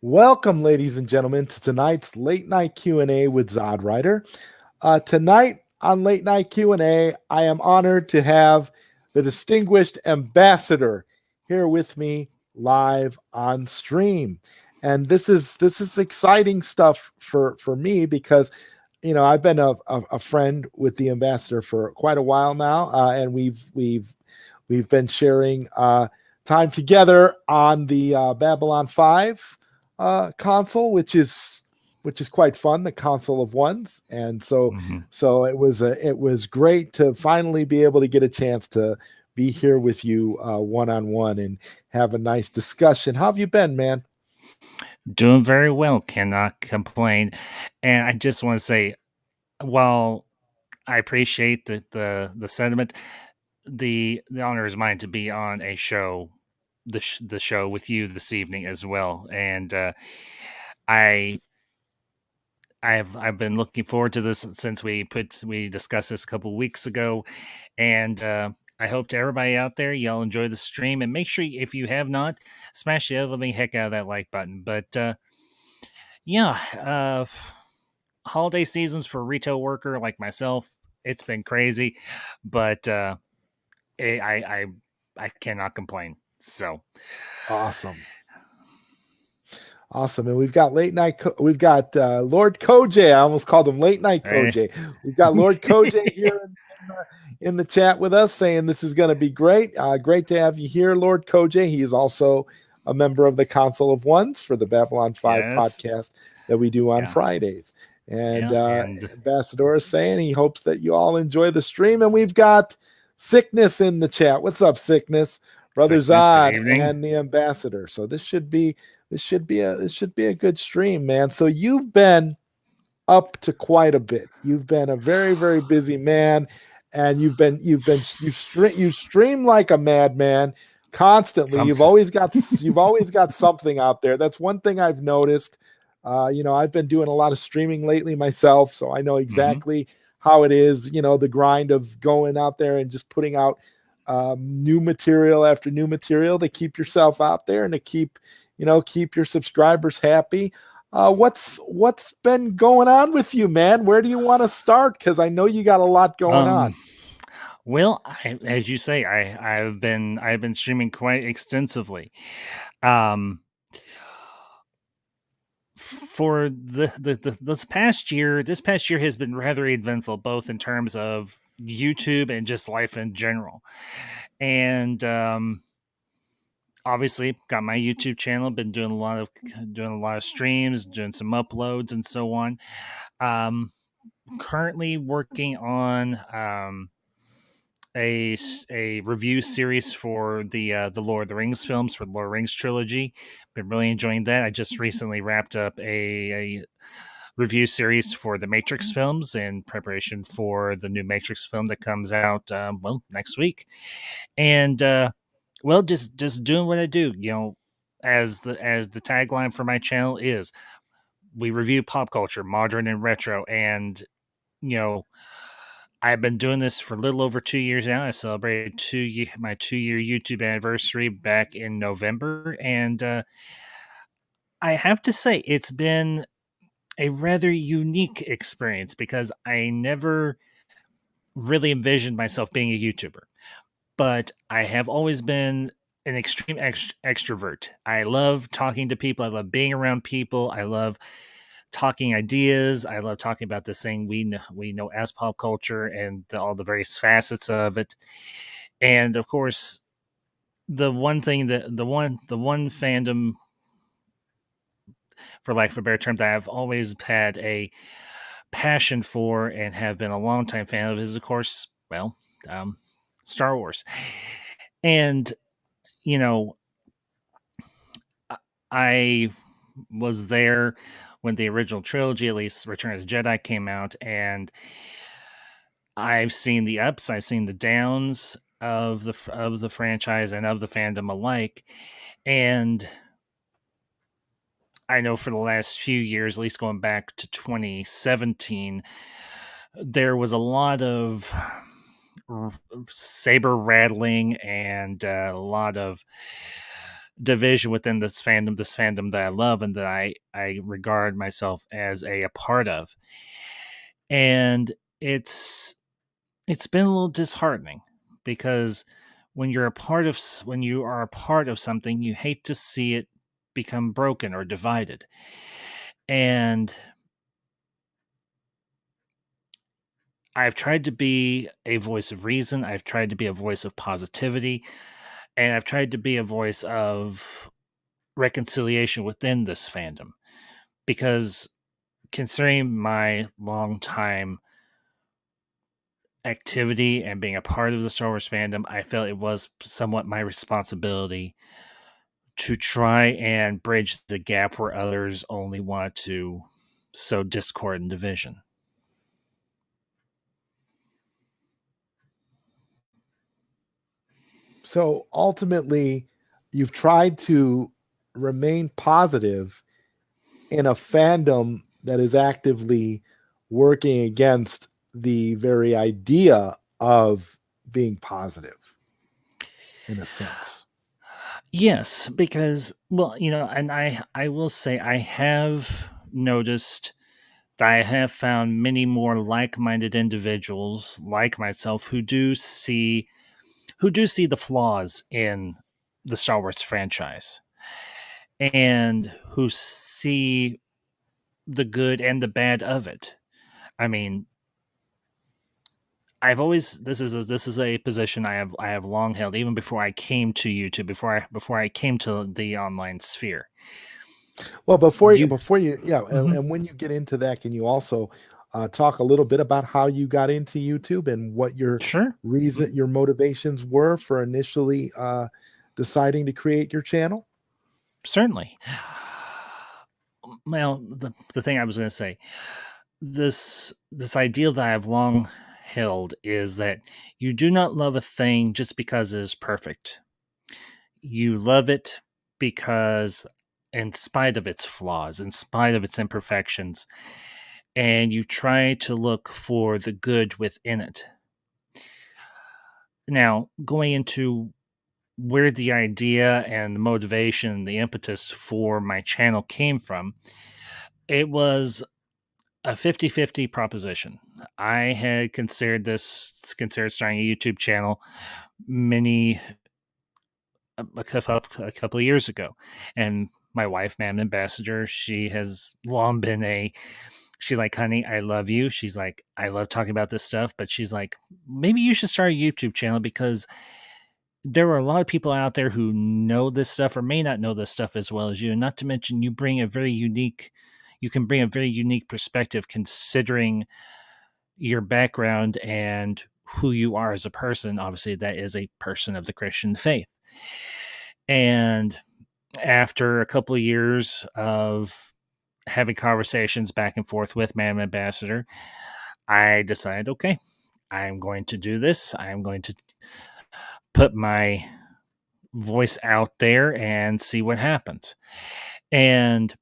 Welcome, ladies and gentlemen, to tonight's late night Q&A with ZodWriter. Tonight on late night Q&A, I am honored to have the distinguished ambassador here with me live on stream. And this is exciting stuff for me because I've been a friend with the ambassador for quite a while now, and we've been sharing time together on the Babylon 5 console, which is quite fun, the console of ones. And so it was great to finally be able to get a chance to be here with you one-on-one and have a nice discussion. How have you been, man? Doing very well, cannot complain. And I just want to say, while I appreciate the sentiment, the honor is mine to be on a show, the show with you this evening as well. And I I've been looking forward to this since we discussed this a couple weeks ago, and I hope to everybody out there, y'all enjoy the stream, and make sure if you have not, smash the living heck out of that like button. But yeah, holiday seasons for a retail worker like myself, it's been crazy, but I cannot complain. So Awesome. And we've got we've got Lord Koj. I almost called him late night Koj. We've got Lord Koj here in the chat with us, saying this is going to be great. Great to have you here, Lord Koj. He is also a member of the Council of Ones for the Babylon 5 podcast that we do on Fridays. And Ambassador is saying he hopes that you all enjoy the stream. And we've got Sickness in the chat. What's up, Sickness? Brother Zod and the Ambassador. So this should be a good stream, man. So you've been up to quite a bit. You've been a very, very busy man, and you stream like a madman constantly. You've always got something out there. That's one thing I've noticed. I've been doing a lot of streaming lately myself, so I know exactly how it is. The grind of going out there and just putting out new material after new material to keep yourself out there and to keep your subscribers happy. What's been going on with you, man? Where do you want to start? Because I know you got a lot going on. Well, as you say, I've been streaming quite extensively. For this past year has been rather eventful, both in terms of YouTube and just life in general. And obviously got my YouTube channel, been doing a lot of streams, doing some uploads and so on. Currently working on a review series for the Lord of the Rings films, for the Lord of the Rings trilogy. Been really enjoying that. I just recently wrapped up a review series for the Matrix films in preparation for the new Matrix film that comes out next week. And just doing what I do, as the tagline for my channel is, we review pop culture, modern and retro. And I've been doing this for a little over 2 years now. I celebrated my 2-year YouTube anniversary back in November, and I have to say it's been a rather unique experience because I never really envisioned myself being a YouTuber, but I have always been an extreme extrovert. I love talking to people. I love being around people. I love talking ideas. I love talking about this thing we know as pop culture and all the various facets of it. And of course, the one thing that the one fandom, for lack of a better term, that I've always had a passion for and have been a longtime fan of is, of course, Star Wars. And I was there when the original trilogy, at least Return of the Jedi, came out, and I've seen the ups, I've seen the downs of the franchise and of the fandom alike, and I know for the last few years, at least going back to 2017, there was a lot of saber rattling and a lot of division within this fandom that I love and that I regard myself as a part of. And it's it's been a little disheartening because when you are a part of something, you hate to see it become broken or divided. And I've tried to be a voice of reason, I've tried to be a voice of positivity, and I've tried to be a voice of reconciliation within this fandom because considering my long time activity and being a part of the Star Wars fandom, I felt it was somewhat my responsibility to try and bridge the gap where others only want to sow discord and division. So ultimately, you've tried to remain positive in a fandom that is actively working against the very idea of being positive in a sense. Yes, because well, and I will say I have noticed that I have found many more like-minded individuals like myself who do see the flaws in the Star Wars franchise and who see the good and the bad of it. I mean, I've always this is a position I have long held even before I came to YouTube before I came to the online sphere. Well, You before you, yeah, Mhm. and when you get into that, can you also talk a little bit about how you got into YouTube and what your Sure. reason, your motivations were for initially deciding to create your channel? Certainly. Well, the thing I was going to say, this ideal that I've long held is that you do not love a thing just because it is perfect. You love it because in spite of its flaws, in spite of its imperfections, and you try to look for the good within it. Now, going into where the idea and the motivation, the impetus for my channel came from, it was a 50-50 proposition. I had considered starting a YouTube channel many a couple of years ago, and my wife, Mam Ambassador, she has long been a she's like, honey, I love you. She's like, I love talking about this stuff, but she's like, maybe you should start a YouTube channel because there are a lot of people out there who know this stuff or may not know this stuff as well as you. And not to mention, you can bring a very unique perspective considering your background and who you are as a person. Obviously, that is a person of the Christian faith. And after a couple of years of having conversations back and forth with Madam Ambassador, I decided, okay, I'm going to do this. I'm going to put my voice out there and see what happens. And,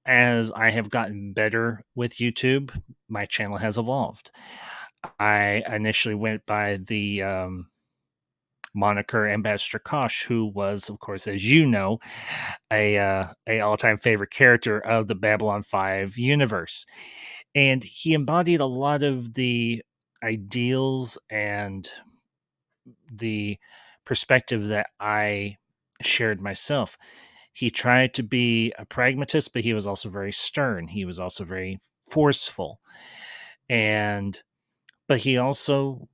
as I have gotten better with YouTube, my channel has evolved. I initially went by the moniker Ambassador Kosh, who was, of course, as you know, a all time favorite character of the Babylon 5 universe, and he embodied a lot of the ideals and the perspective that I shared myself. He tried to be a pragmatist, but he was also very stern. He was also very forceful, and but he also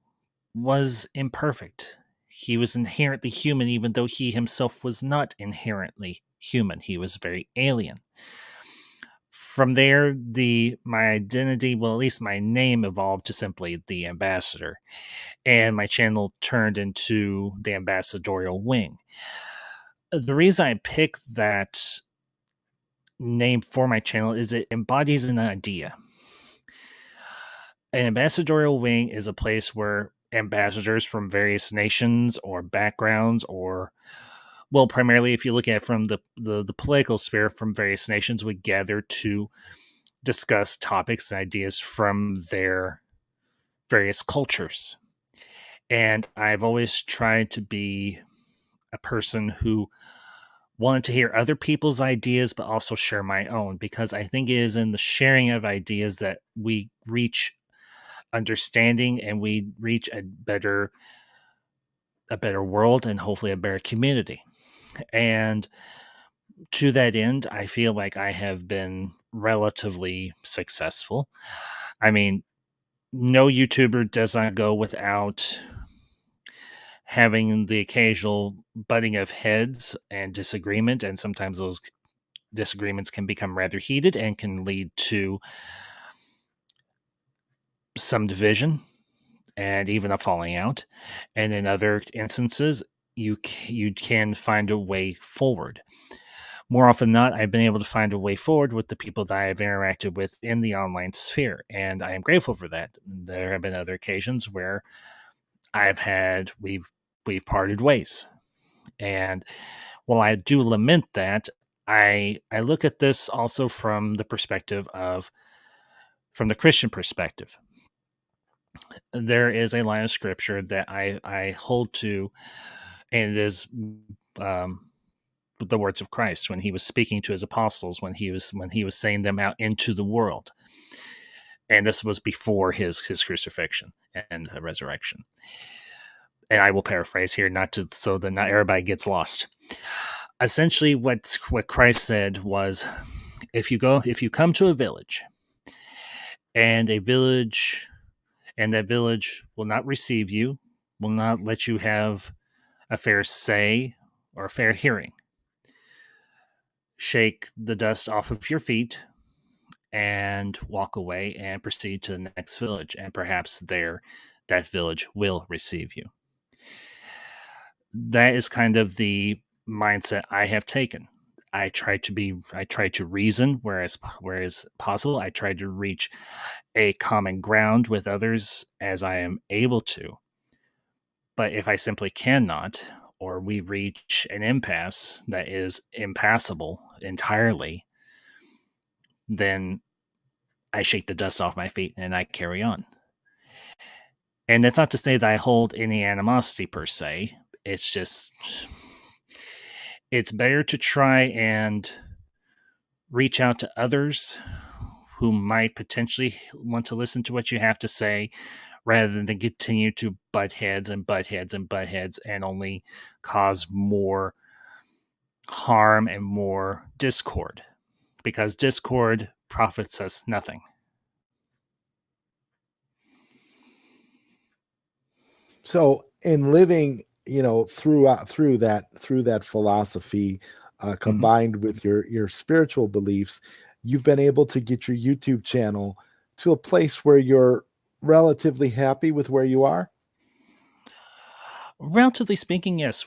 was imperfect. He was inherently human, even though he himself was not inherently human. He was very alien. From there, the my identity, well, at least my name evolved to simply the ambassador, and my channel turned into the ambassadorial wing. The reason I picked that name for my channel is it embodies an idea. An ambassadorial wing is a place where ambassadors from various nations or backgrounds, or, well, primarily if you look at it from the political sphere, from various nations, would gather to discuss topics and ideas from their various cultures. And I've always tried to be a person who wanted to hear other people's ideas, but also share my own, because I think it is in the sharing of ideas that we reach understanding and we reach a better world and hopefully a better community. And to that end, I feel like I have been relatively successful. I mean, no YouTuber does not go without having the occasional butting of heads and disagreement, and sometimes those disagreements can become rather heated and can lead to some division and even a falling out. And in other instances, you can find a way forward. More often than not, I've been able to find a way forward with the people that I've interacted with in the online sphere, and I am grateful for that. There have been other occasions where we've parted ways, and while I do lament that, I look at this also from the Christian perspective. There is a line of scripture that I hold to, and it is the words of Christ when he was speaking to his apostles, when he was sending them out into the world. And this was before his crucifixion and resurrection. And I will paraphrase here, so that not everybody gets lost. Essentially, what Christ said was, if you come to a village, and that village will not receive you, will not let you have a fair say or a fair hearing, shake the dust off of your feet and walk away and proceed to the next village, and perhaps that village will receive you. That is kind of the mindset I have taken. I try to reason whereas possible. I try to reach a common ground with others as I am able to. But if I simply cannot, or we reach an impasse that is impassable entirely, then I shake the dust off my feet and I carry on. And that's not to say that I hold any animosity per se. It's just, it's better to try and reach out to others who might potentially want to listen to what you have to say, rather than to continue to butt heads and only cause more harm and more discord, because discord profits us nothing. So in living, through that philosophy, combined with your spiritual beliefs, you've been able to get your YouTube channel to a place where you're relatively happy with where you are. Relatively speaking, yes.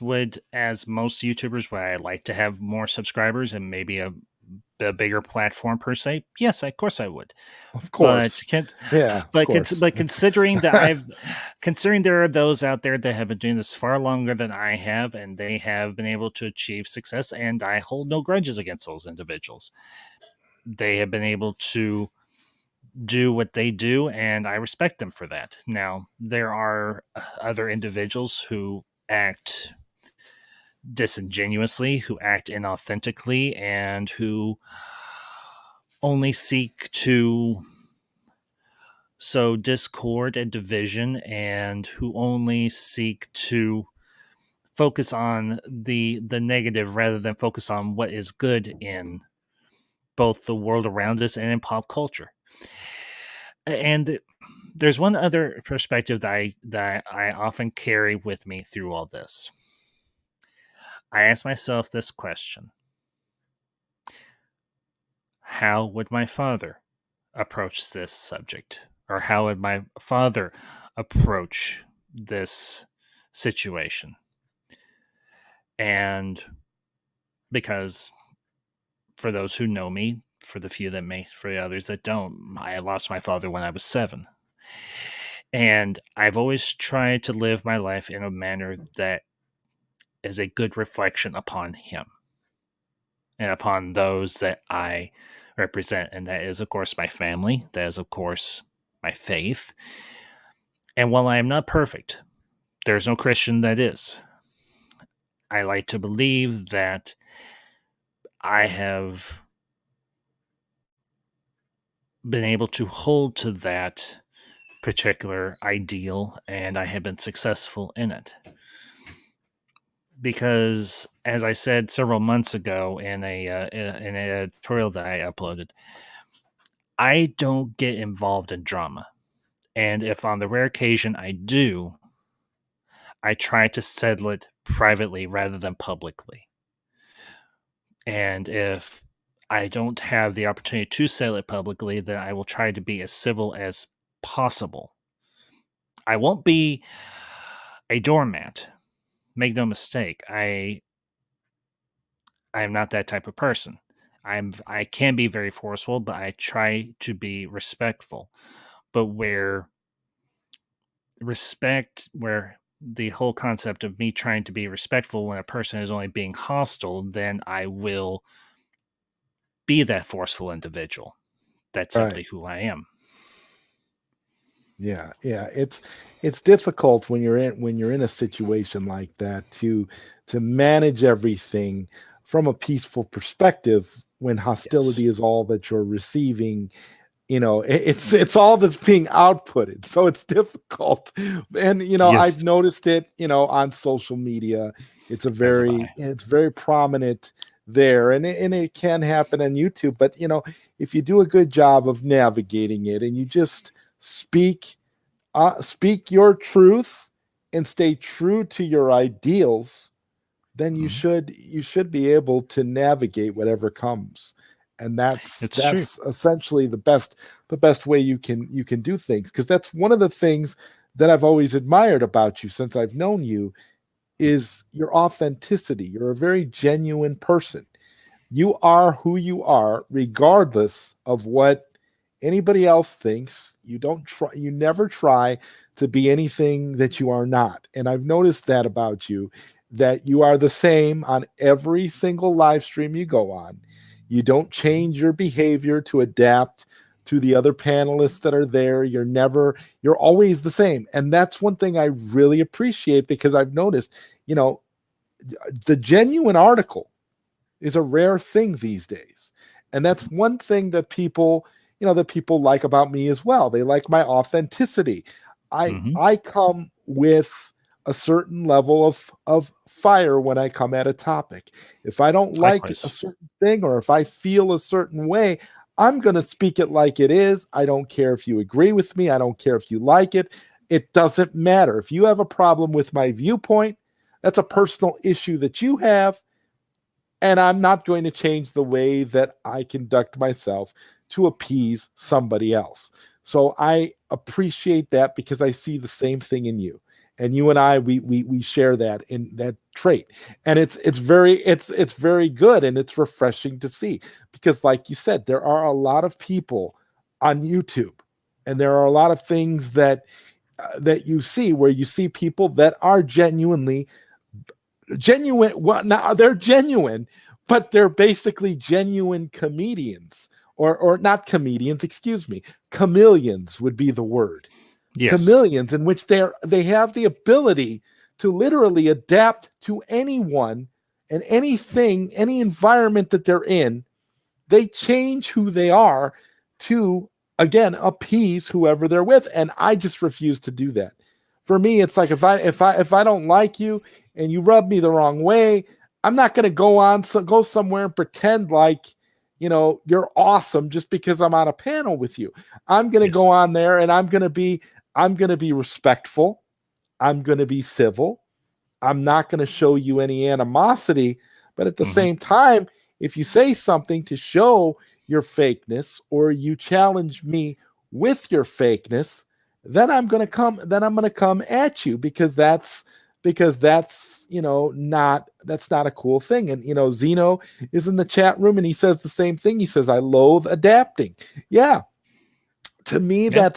As most YouTubers, would I like to have more subscribers and maybe a bigger platform per se? Yes, of course I would. Of course. But considering that considering there are those out there that have been doing this far longer than I have, and they have been able to achieve success, and I hold no grudges against those individuals. They have been able to do what they do, and I respect them for that. Now, there are other individuals who act disingenuously, who act inauthentically, and who only seek to sow discord and division, and who only seek to focus on the negative rather than focus on what is good in both the world around us and in pop culture. And there's one other perspective that I often carry with me through all this. I ask myself this question: how would my father approach this subject? Or how would my father approach this situation? And because for those who know me, for the few that may, for the others that don't, I lost my father when I was 7. And I've always tried to live my life in a manner that is a good reflection upon him and upon those that I represent. And that is, of course, my family. That is, of course, my faith. And while I am not perfect, there's no Christian that is. I like to believe that I have been able to hold to that particular ideal, and I have been successful in it. Because, as I said several months ago in an editorial that I uploaded, I don't get involved in drama. And if on the rare occasion I do, I try to settle it privately rather than publicly. And if I don't have the opportunity to settle it publicly, then I will try to be as civil as possible. I won't be a doormat. Make no mistake. I am not that type of person. I can be very forceful, but I try to be respectful. But where the whole concept of me trying to be respectful when a person is only being hostile, then I will be that forceful individual. That's simply who I am. Yeah, it's difficult when you're in a situation like that to manage everything from a peaceful perspective when hostility is all that you're receiving. It's all that's being outputted, so it's difficult. And I've noticed it on social media. It's very prominent there, and it can happen on YouTube. But if you do a good job of navigating it and you just speak your truth and stay true to your ideals, then you should be able to navigate whatever comes. And that's essentially the best way you can do things, because that's one of the things that I've always admired about you since I've known you is your authenticity. You're a very genuine person. You are who you are regardless of what anybody else thinks. You never try to be anything that you are not. And I've noticed that about you, that you are the same on every single live stream you go on. You don't change your behavior to adapt to the other panelists that are there. You're always the same. And that's one thing I really appreciate, because I've noticed, the genuine article is a rare thing these days. And that's one thing that people like about me as well. They like my authenticity. I come with a certain level of fire when I come at a topic. If I don't like a certain thing, or if I feel a certain way, I'm going to speak it like it is. I don't care if you agree with me. I don't care if you like it. It doesn't matter. If you have a problem with my viewpoint, that's a personal issue that you have. And I'm not going to change the way that I conduct myself to appease somebody else. So I appreciate that, because I see the same thing in you. And you and I, we share that in that trait. And it's very good, and it's refreshing to see, because like you said, there are a lot of people on YouTube, and there are a lot of things that you see where you see people that are genuine. Well, now they're genuine, but they're basically genuine comedians, or not comedians, excuse me. Chameleons would be the word. Yes. Chameleons, in which they have the ability to literally adapt to anyone and anything, any environment that they're in. They change who they are to, again, appease whoever they're with. And I just refuse to do that. For me, it's like if I don't like you and you rub me the wrong way, I'm not going to go somewhere and pretend like you're awesome just because I'm on a panel with you. I'm going to go on there, and I'm going to be respectful. I'm going to be civil. I'm not going to show you any animosity, but at the same time, if you say something to show your fakeness, or you challenge me with your fakeness, then I'm going to come at you, because because that's, that's not a cool thing. And Zeno is in the chat room and he says the same thing. He says, I loathe adapting. Yeah, to me Yeah.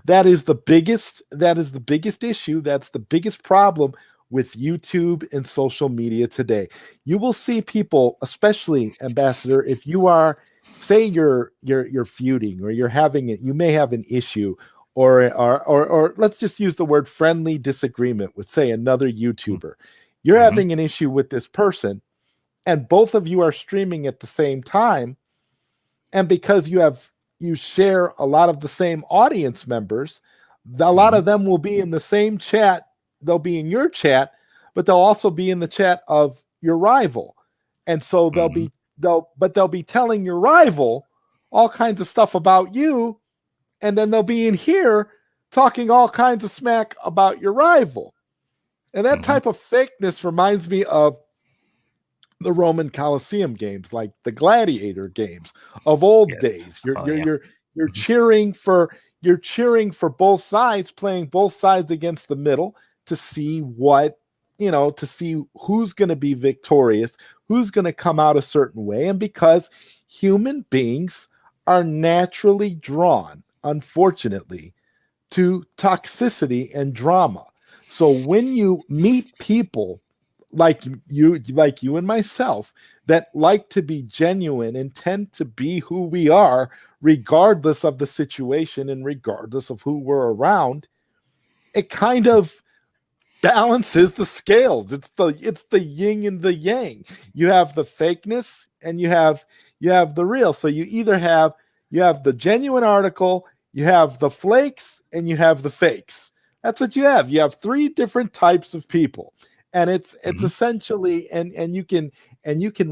that is the biggest issue. That's the biggest problem with YouTube and social media today. You will see people, especially, Ambassador, if you are, say, you're feuding, or you're having it, you may have an issue, or let's just use the word friendly disagreement with, say, another YouTuber. You're Mm-hmm. having an issue with this person, and both of you are streaming at the same time, and because you share a lot of the same audience members, a lot Mm-hmm. of them will be in the same chat. They'll be in your chat, but they'll also be in the chat of your rival. And so Mm-hmm. they'll be telling your rival all kinds of stuff about you, and then they'll be in here talking all kinds of smack about your rival. And that Mm-hmm. type of fakeness reminds me of the Roman Colosseum games, like the gladiator games of old Yes. days. Oh yeah. You're Mm-hmm. cheering for both sides, playing both sides against the middle to see to see who's going to be victorious, who's going to come out a certain way. And because human beings are naturally drawn, unfortunately, to toxicity and drama. So when you meet people like you and myself that like to be genuine and tend to be who we are regardless of the situation and regardless of who we're around, it kind of balances the scales. It's the yin and the yang. You have the fakeness and you have the real. So you have the genuine article, you have the flakes, and you have the fakes. That's what you have. You have three different types of people. And it's Mm-hmm. essentially, and you can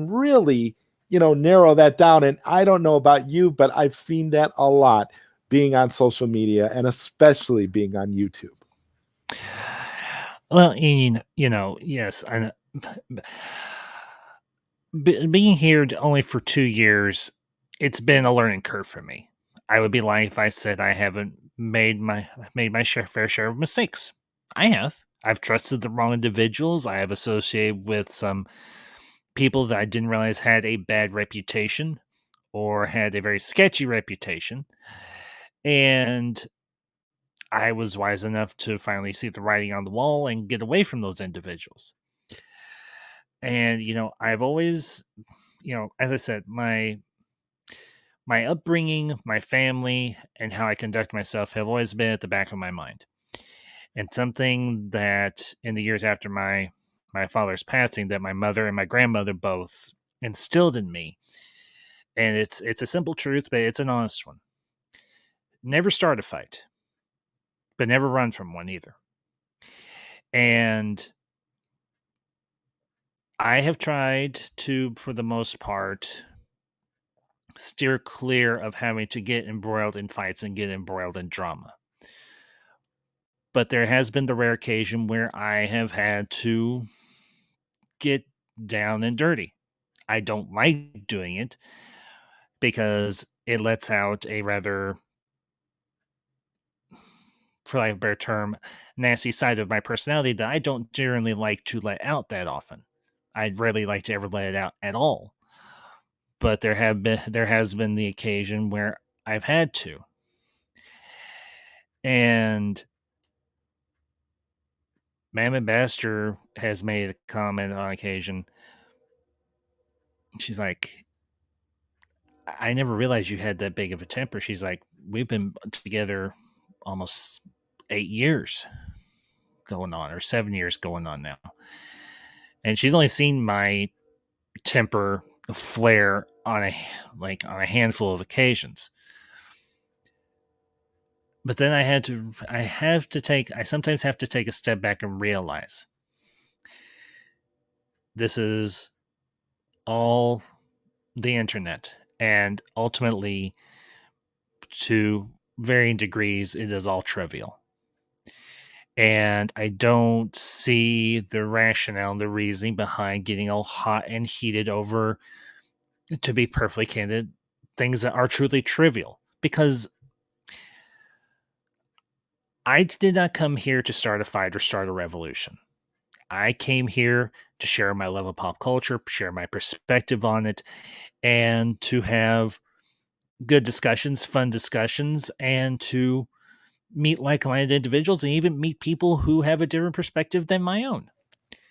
really, narrow that down. And I don't know about you, but I've seen that a lot being on social media, and especially being on YouTube. Well, yes, I know. Being here only for 2 years, it's been a learning curve for me. I would be lying if I said I haven't made my fair share of mistakes. I have. I've trusted the wrong individuals. I have associated with some people that I didn't realize had a bad reputation or had a very sketchy reputation. And I was wise enough to finally see the writing on the wall and get away from those individuals. And I've always, as I said, my upbringing, my family, and how I conduct myself have always been at the back of my mind. And something that in the years after my father's passing, that my mother and my grandmother both instilled in me. And it's a simple truth, but it's an honest one. Never start a fight, but never run from one either. And I have tried to, for the most part, steer clear of having to get embroiled in fights and get embroiled in drama. But there has been the rare occasion where I have had to get down and dirty. I don't like doing it because it lets out a rather, for lack of a better term, nasty side of my personality that I don't generally like to let out that often. I'd rarely like to ever let it out at all. But there has been the occasion where I've had to. And Mam Ambassador has made a comment on occasion. She's like, I never realized you had that big of a temper. She's like, we've been together almost 8 years going on, or 7 years going on now. And she's only seen my temper flare on a handful of occasions. But then I sometimes have to take a step back and realize this is all the internet, and ultimately, to varying degrees, it is all trivial. And I don't see the rationale, the reasoning behind getting all hot and heated over, to be perfectly candid, things that are truly trivial. Because I did not come here to start a fight or start a revolution. I came here to share my love of pop culture, share my perspective on it, and to have good discussions, fun discussions, and to meet like-minded individuals and even meet people who have a different perspective than my own.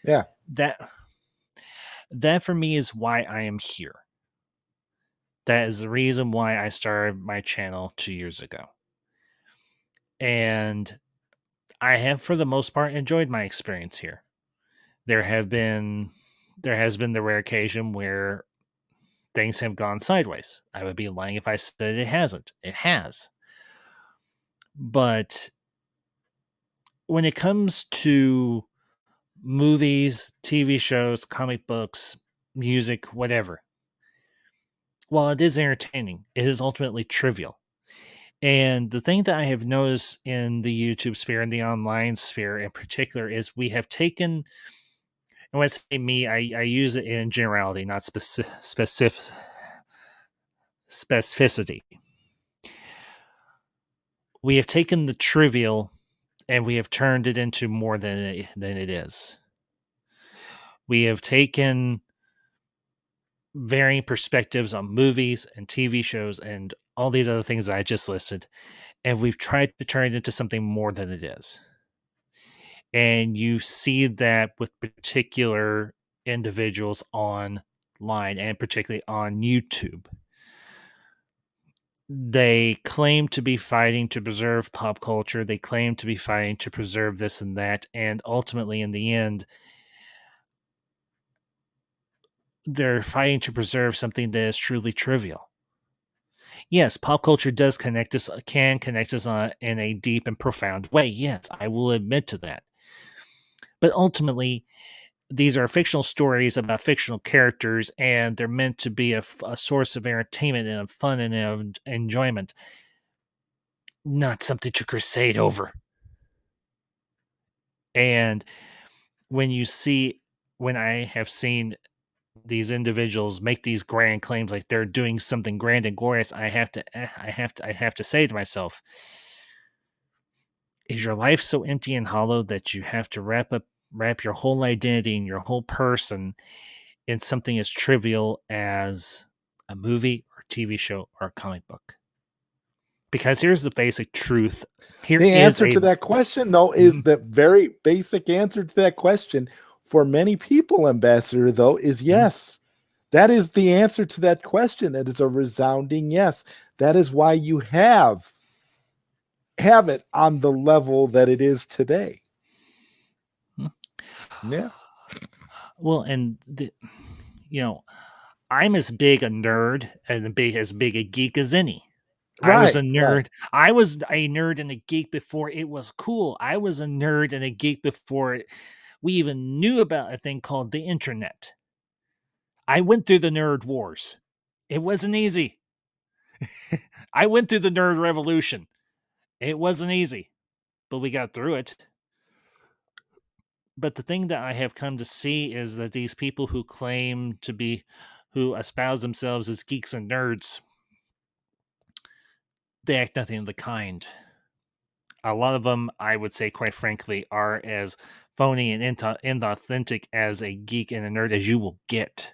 Yeah. That for me is why I am here. That is the reason why I started my channel 2 years ago. And I have, for the most part, enjoyed my experience here. There has been the rare occasion where things have gone sideways. I would be lying if I said it hasn't. It has. But when it comes to movies, TV shows, comic books, music, whatever, while it is entertaining, it is ultimately trivial. And the thing that I have noticed in the YouTube sphere and the online sphere in particular is we have taken, and when I say me, I use it in generality, not specificity. We have taken the trivial and we have turned it into more than it is. We have taken varying perspectives on movies and TV shows and all these other things that I just listed, and we've tried to turn it into something more than it is. And you see that with particular individuals online and particularly on YouTube. They claim to be fighting to preserve pop culture. They claim to be fighting to preserve this and that. And ultimately, in the end, they're fighting to preserve something that is truly trivial. Yes, pop culture does connect us, can connect us on in a deep and profound way. Yes, I will admit to that. But ultimately, these are fictional stories about fictional characters, and they're meant to be a source of entertainment and of fun and of enjoyment, not something to crusade over. And when I have seen these individuals make these grand claims like they're doing something grand and glorious, I have to say to myself, is your life so empty and hollow that you have to wrap your whole identity and your whole person in something as trivial as a movie or TV show or a comic book? Because here's the basic truth. The answer to that question, though, is the very basic answer to that question for many people, Ambassador, though, is yes. That is the answer to that question. It is a resounding yes. That is why you have it on the level that it is today. Yeah. Well, and I'm as big a nerd and as big a geek as any. I was a nerd. Right. I was a nerd and a geek before it was cool. I was a nerd and a geek before we even knew about a thing called the internet. I went through the nerd wars. It wasn't easy. I went through the nerd revolution. It wasn't easy, but we got through it. But the thing that I have come to see is that these people who who espouse themselves as geeks and nerds, they act nothing of the kind. A lot of them, I would say, quite frankly, are as phony and inauthentic as a geek and a nerd as you will get.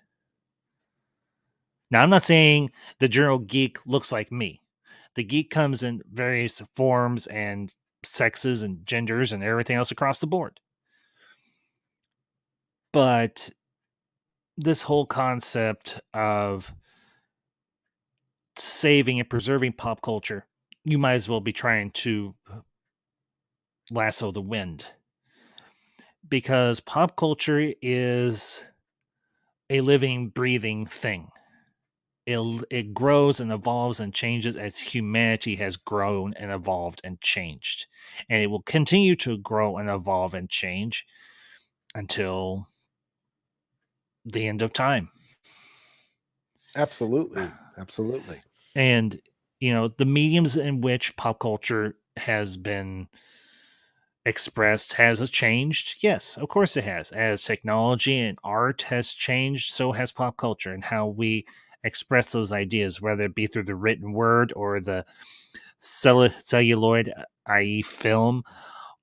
Now, I'm not saying the general geek looks like me. The geek comes in various forms and sexes and genders and everything else across the board. But this whole concept of saving and preserving pop culture, you might as well be trying to lasso the wind. Because pop culture is a living, breathing thing. It grows and evolves and changes as humanity has grown and evolved and changed. And it will continue to grow and evolve and change until the end of time. Absolutely. Absolutely. And, the mediums in which pop culture has been expressed has changed. Yes, of course it has. As technology and art has changed, so has pop culture and how we express those ideas, whether it be through the written word or the celluloid, i.e., film,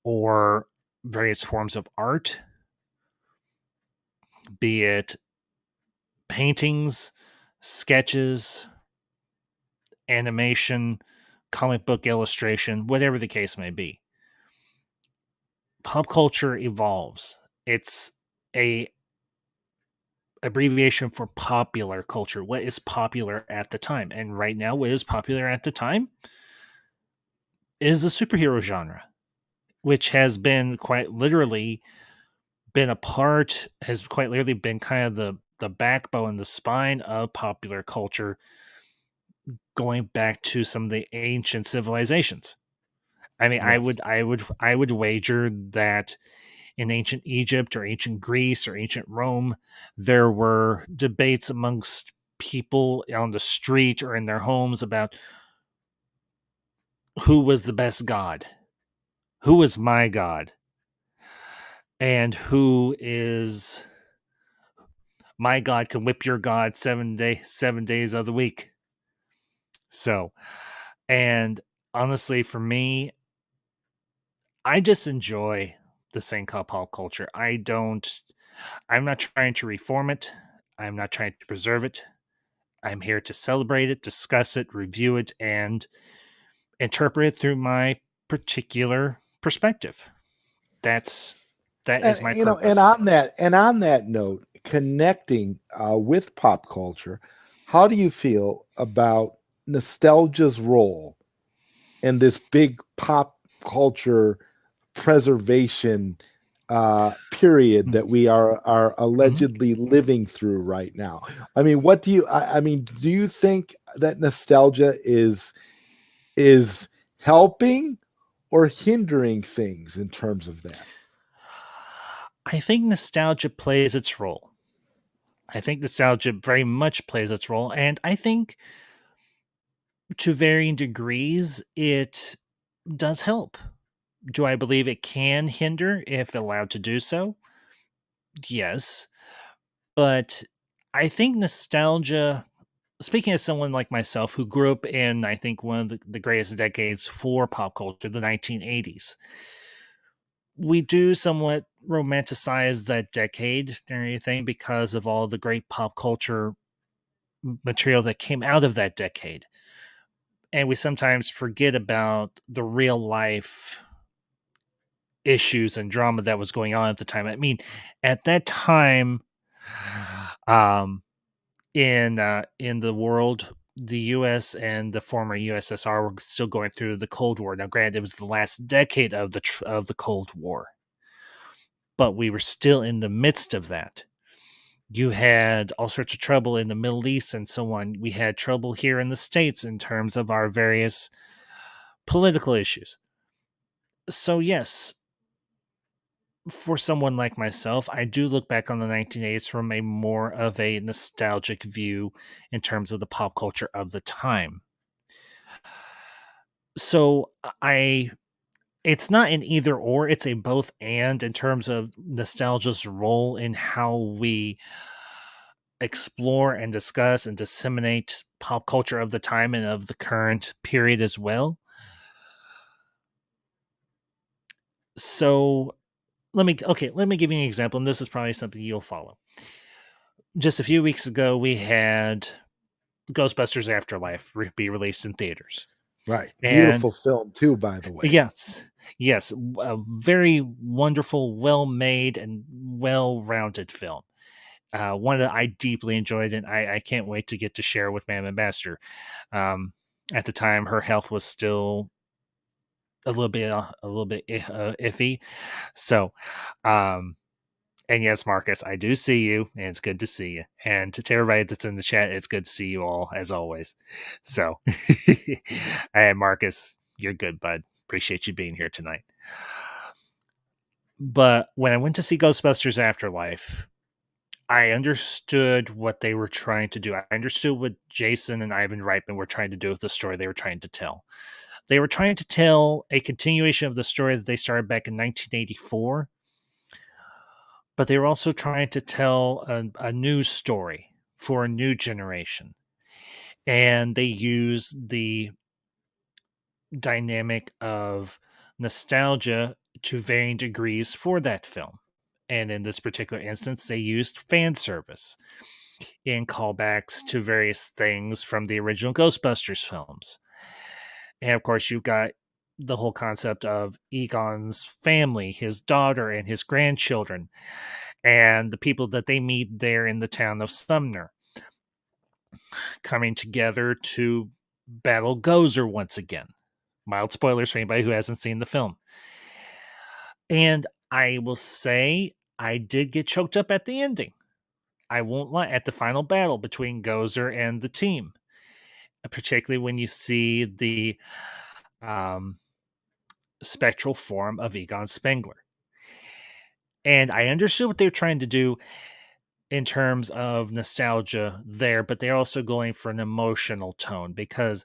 or various forms of art, be it paintings, sketches, animation, comic book illustration, whatever the case may be. Pop culture evolves. It's a abbreviation for popular culture. What is popular at the time? And right now, what is popular at the time is the superhero genre, which has been quite literally been a part, has quite literally been kind of the backbone, the spine of popular culture, going back to some of the ancient civilizations. I mean, Right. I would wager that in ancient Egypt or ancient Greece or ancient Rome, there were debates amongst people on the street or in their homes about who was the best god, who was my god, and who is my god can whip your god 7 days of the week. So, and honestly, for me, I just enjoy the thing called pop culture. I'm not trying to reform it. I'm not trying to preserve it. I'm here to celebrate it, discuss it, review it, and interpret it through my particular perspective. That's that is my You know, purpose. and on that note, connecting with pop culture, how do you feel about nostalgia's role in this big pop culture preservation period that we are Mhm. allegedly living through right now? I mean, what do you? I mean, do you think that nostalgia is helping or hindering things in terms of that? I think nostalgia plays its role. I think nostalgia very much plays its role, and I think to varying degrees it does help. Do I believe it can hinder if allowed to do so? Yes, but I think nostalgia, speaking as someone like myself who grew up in, I think, one of the greatest decades for pop culture, the 1980s, we do somewhat romanticize that decade and everything because of all the great pop culture material that came out of that decade. And we sometimes forget about the real life issues and drama that was going on at the time. I mean, at that time, um, in the world, the U.S. and the former USSR were still going through the Cold War. Now, granted, it was the last decade of the Cold War, but we were still in the midst of that. You had all sorts of trouble in the Middle East and so on. We had trouble here in the States in terms of our various political issues. So, yes, for someone like myself, I do look back on the 1980s from a more of a nostalgic view in terms of the pop culture of the time. So I it's not an either or, it's a both and in terms of nostalgia's role in how we explore and discuss and disseminate pop culture of the time and of the current period as well. So let me give you an example, and this is probably something you'll follow. Just a few weeks ago, we had Ghostbusters Afterlife be released in theaters. Right. And Beautiful film too, by the way. yes, yes, a very wonderful, well made, and well rounded film. One that I deeply enjoyed, and I can't wait to get to share with Mam Ambassador. Um, at the time, her health was still a little bit iffy. So, um, and yes, Marcus, I do see you, and it's good to see you. And to everybody that's in the chat, it's good to see you all as always. So, and Marcus, you're good, bud. Appreciate you being here tonight. But when I went to see Ghostbusters Afterlife, I understood what they were trying to do. I understood what Jason and Ivan Reitman were trying to do with the story they were trying to tell. They were trying to tell a continuation of the story that they started back in 1984, but they were also trying to tell a new story for a new generation. And they used dynamic of nostalgia to varying degrees for that film. And in this particular instance, they used fan service in callbacks to various things from the original Ghostbusters films. And of course, you've got the whole concept of Egon's family, his daughter, and his grandchildren, and the people that they meet there in the town of Sumner coming together to battle Gozer once again. Mild spoilers for anybody who hasn't seen the film. And I will say, I did get choked up at the ending. I won't lie, at the final battle between Gozer and the team, particularly when you see the um, spectral form of Egon Spengler. And I understood what they were trying to do in terms of nostalgia there, but they're also going for an emotional tone because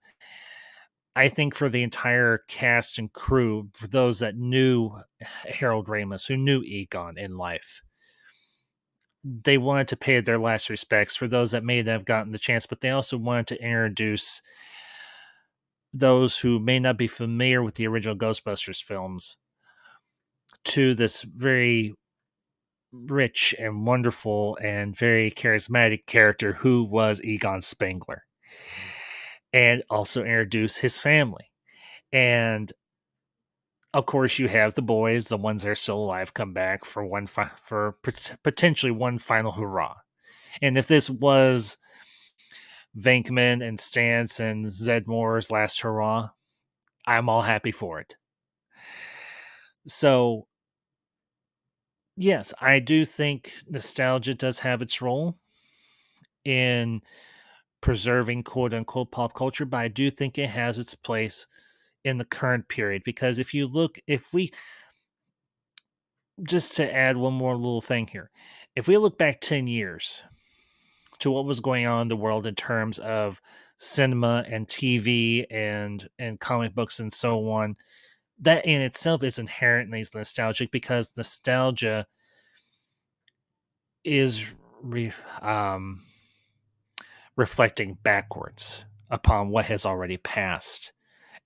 I think for the entire cast and crew, for those that knew Harold Ramis, who knew Egon in life, they wanted to pay their last respects for those that may not have gotten the chance, but they also wanted to introduce those who may not be familiar with the original Ghostbusters films to this very rich and wonderful and very charismatic character who was Egon Spengler, and also introduce his family. And of course, you have the boys, the ones that are still alive, come back for potentially one final hurrah. And if this was Venkman and Stantz and Zedmore's last hurrah, I'm all happy for it. So, yes, I do think nostalgia does have its role in preserving quote unquote pop culture, but I do think it has its place in the current period because if we just to add one more little thing here, if we look back 10 years to what was going on in the world in terms of cinema and TV and comic books and so on, that in itself is inherently nostalgic because nostalgia is um, reflecting backwards upon what has already passed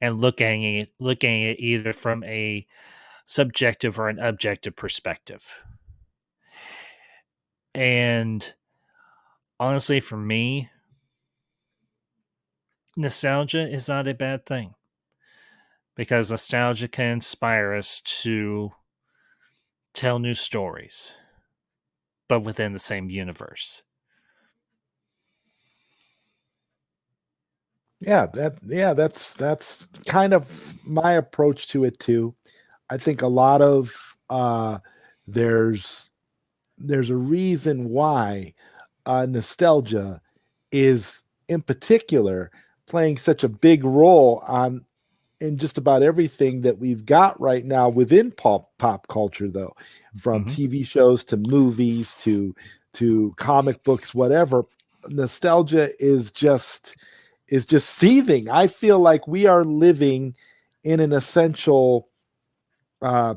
and looking at it either from a subjective or an objective perspective. And honestly, for me, nostalgia is not a bad thing because nostalgia can inspire us to tell new stories, but within the same universe. That's kind of my approach to it too. I think a lot of there's there's a reason why nostalgia is in particular playing such a big role on in just about everything that we've got right now within pop culture, though, from Mm-hmm. TV shows to movies to comic books, whatever. Nostalgia is just seething. I feel like we are living in an essential uh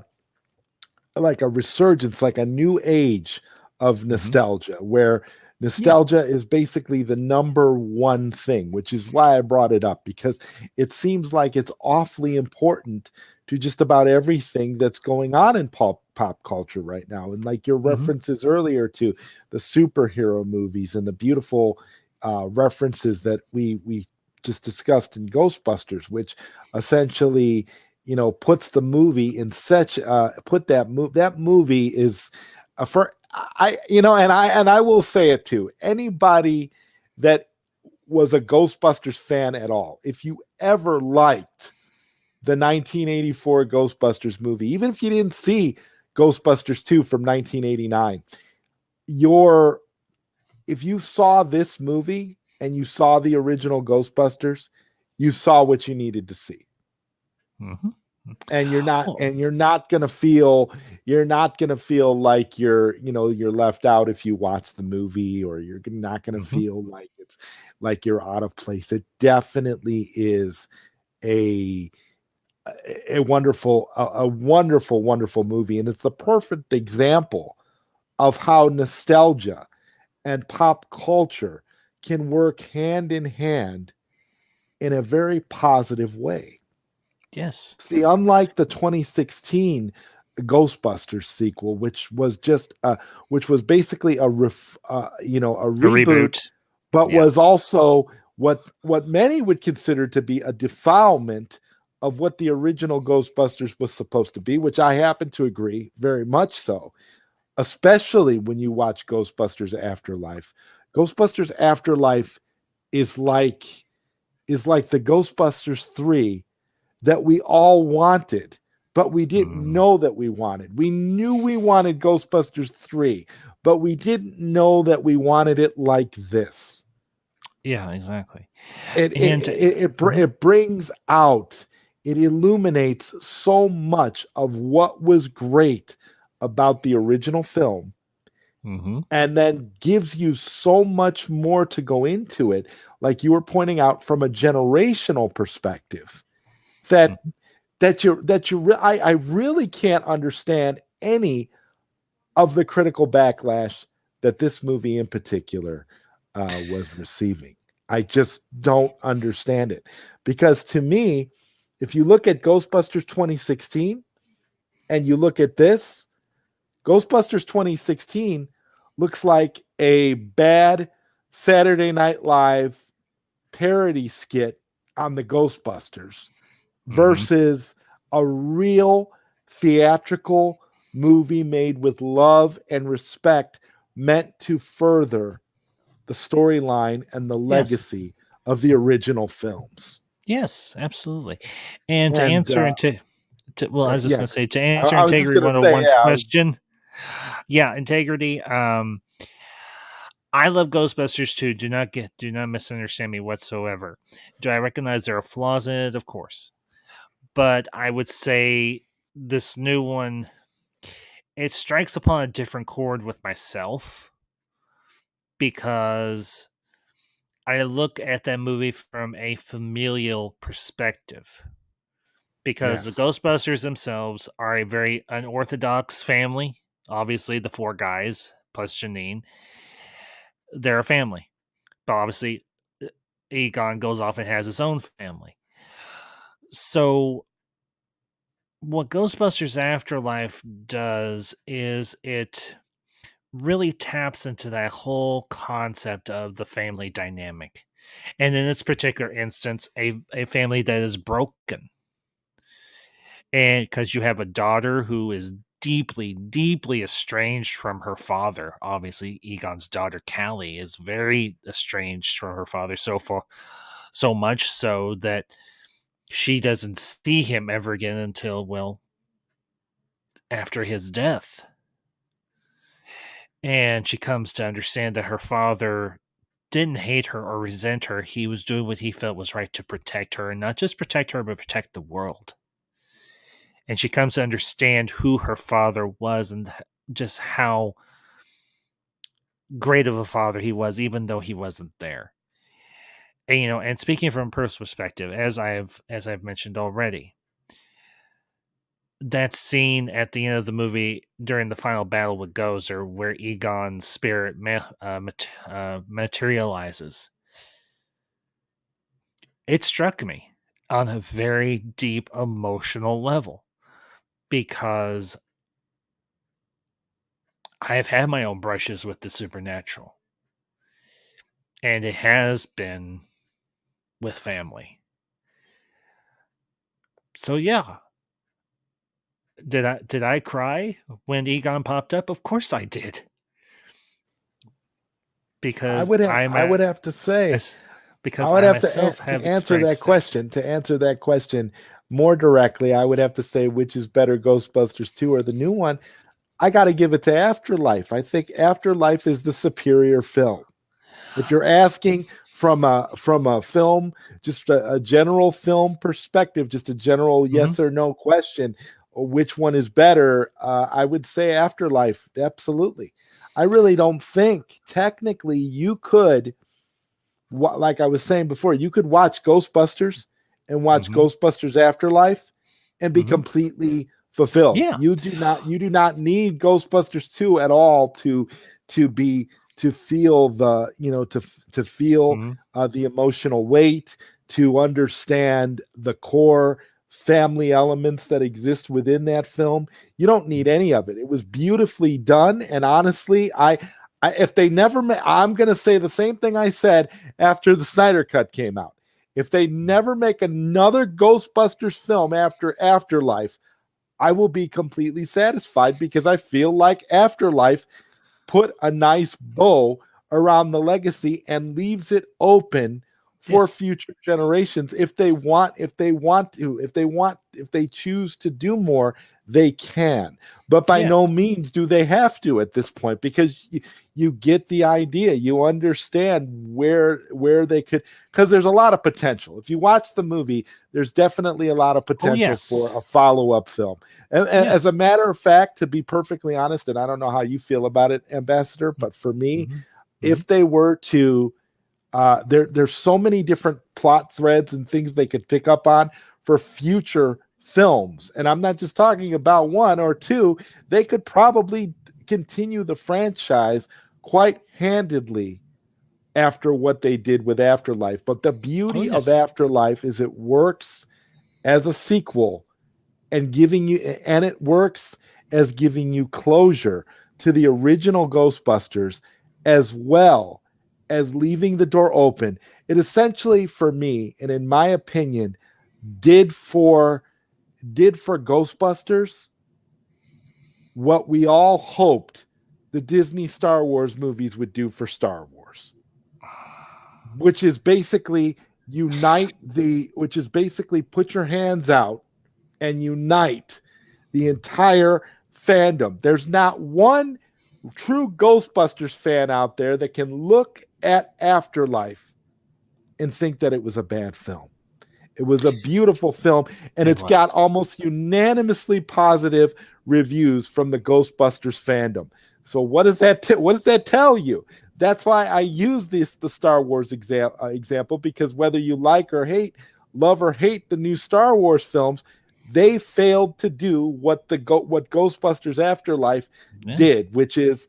like a resurgence, like a new age of Mm-hmm. nostalgia, where Yeah. nostalgia is basically the number one thing, which is why I brought it up, because it seems like it's awfully important to just about everything that's going on in pop culture right now. And like your Mm-hmm. references earlier to the superhero movies and the beautiful references that we just discussed in Ghostbusters, which essentially puts the movie in such that movie is for I will say it too, anybody that was a Ghostbusters fan at all, if you ever liked the 1984 Ghostbusters movie, even if you didn't see Ghostbusters 2 from 1989, if you saw this movie and you saw the original Ghostbusters, you saw what you needed to see. Mm-hmm. And you're not Well, and you're not gonna feel like you're left out if you watch the movie, or you're not gonna mm-hmm. feel like it's like you're out of place. It definitely is a wonderful movie, and it's the perfect example of how nostalgia and pop culture can work hand in hand in a very positive way. Yes. See, unlike the 2016 Ghostbusters sequel, which was basically a A reboot, reboot. but Yeah. was also what many would consider to be a defilement of what the original Ghostbusters was supposed to be, which I happen to agree very much so, especially when you watch Ghostbusters Afterlife. Ghostbusters Afterlife is like the Ghostbusters 3 that we all wanted, but we didn't Mm. know that we wanted. We knew we wanted Ghostbusters 3, but we didn't know that we wanted it like this. Yeah, exactly. It And it brings out, it illuminates so much of what was great about the original film, mm-hmm. and then gives you so much more to go into it, like you were pointing out, from a generational perspective, that Mm-hmm. I really can't understand any of the critical backlash that this movie in particular was receiving. I just don't understand it, because to me, if you look at Ghostbusters 2016 and you look at this, Ghostbusters 2016 looks like a bad Saturday Night Live parody skit on the Ghostbusters Mm-hmm. versus a real theatrical movie made with love and respect, meant to further the storyline and the Yes. legacy of the original films. Yes, absolutely. And to And answer into well, I was just yeah, going to say, to answer I was just Integrity gonna say, 101's question. Yeah, Integrity. I love Ghostbusters too. Do not misunderstand me whatsoever. Do I recognize there are flaws in it? Of course. But I would say this new one, it strikes upon a different chord with myself, because I look at that movie from a familial perspective, because the yes, Ghostbusters themselves are a very unorthodox family. Obviously, the four guys plus Janine, they're a family. But obviously, Egon goes off and has his own family. So, what Ghostbusters Afterlife does is it really taps into that whole concept of the family dynamic. And in this particular instance, a family that is broken. And because you have a daughter who is deeply, deeply estranged from her father. Obviously, Egon's daughter Callie is very estranged from her father, so much so that she doesn't see him ever again until, well, after his death. And she comes to understand that her father didn't hate her or resent her. He was doing what he felt was right to protect her, and not just protect her, but protect the world. And she comes to understand who her father was, and just how great of a father he was, even though he wasn't there. And, and speaking from a personal perspective, as I've mentioned already, that scene at the end of the movie during the final battle with Gozer, where Egon's spirit materializes, it struck me on a very deep emotional level, because I've had my own brushes with the supernatural, and it has been with family. So yeah, did I cry when Egon popped up? Of course I did, because I would have to say, as because I myself to have answer that experienced that. question, more directly. I would have to say, which is better, Ghostbusters 2 or the new one? I got to give it to Afterlife. I think Afterlife is the superior film. If you're asking from a film, just a general film perspective, just a general Hmm. yes or no question, which one is better? I would say Afterlife. Absolutely. I really don't think technically you could, like I was saying before, you could watch Ghostbusters and watch Hmm. Ghostbusters Afterlife and be Hmm. completely fulfilled. Yeah. You do not need Ghostbusters 2 at all to be to feel the, to feel Hmm. the emotional weight, to understand the core family elements that exist within that film. You don't need any of it. It was beautifully done, and honestly, if they never, I'm going to say the same thing I said after the Snyder Cut came out. If they never make another Ghostbusters film after Afterlife, I will be completely satisfied, because I feel like Afterlife put a nice bow around the legacy and leaves it open for Yes. future generations. If they choose to do more, they can. But by Yes. no means do they have to at this point, because you get the idea. You understand where they could, because there's a lot of potential. If you watch the movie, there's definitely a lot of Oh, potential for yes. a follow-up film. And Yes. as a matter of fact, to be perfectly honest, and I don't know how you feel about it, Ambassador, but for me, Mm-hmm. Mm-hmm. if they were to, there's so many different plot threads and things they could pick up on for future films. And I'm not just talking about one or two. They could probably continue the franchise quite handedly after what they did with Afterlife. But the Oh, beauty of yes. Afterlife is it works as a sequel, and it works as giving you closure to the original Ghostbusters, as well as leaving the door open. It essentially, for me, and in my opinion, did for Ghostbusters what we all hoped the Disney Star Wars movies would do for Star Wars, which is basically put your hands out and unite the entire fandom. There's not one true Ghostbusters fan out there that can look at Afterlife and think that it was a bad film. It was a beautiful film, and It it's got was. almost unanimously positive reviews from the Ghostbusters fandom. So what does that tell you? That's why I use the Star Wars example, because whether you love or hate the new Star Wars films, they failed to do what Ghostbusters Afterlife Yeah. did, which is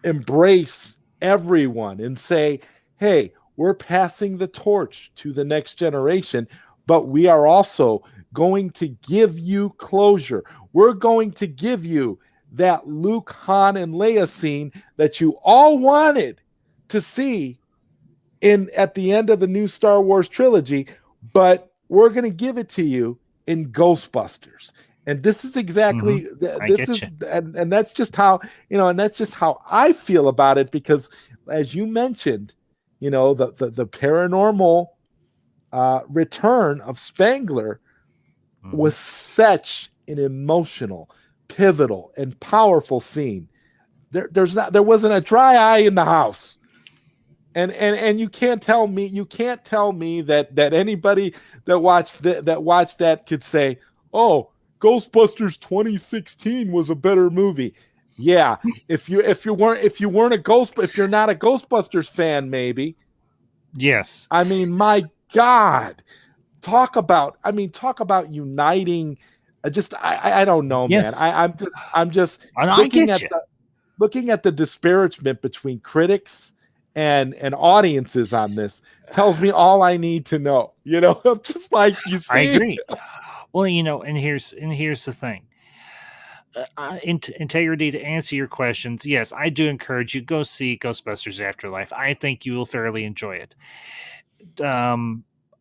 embrace everyone and say, hey, we're passing the torch to the next generation, but we are also going to give you closure. We're going to give you that Luke, Han, and Leia scene that you all wanted to see in at the end of the new Star Wars trilogy, but we're going to give it to you in Ghostbusters. And this is Mm-hmm. exactly I this get is you. and that's just how, and that's just how I feel about it, because as you mentioned, the paranormal return of Spangler Mm-hmm. was such an emotional, pivotal, and powerful scene. There wasn't a dry eye in the house. And you can't tell me that anybody that watched that could say, oh, Ghostbusters 2016 was a better movie. Yeah, if you're not a Ghostbusters fan, maybe. Yes. I mean, my God, talk about uniting. I don't know, man. Yes. I'm just And I looking get at you. the disparagement between critics and audiences on this tells me all I need to know. I'm just like, you I see. agree. Well, and here's the thing. Integrity, to answer your questions, yes, I do encourage you, go see Ghostbusters Afterlife. I think you will thoroughly enjoy it.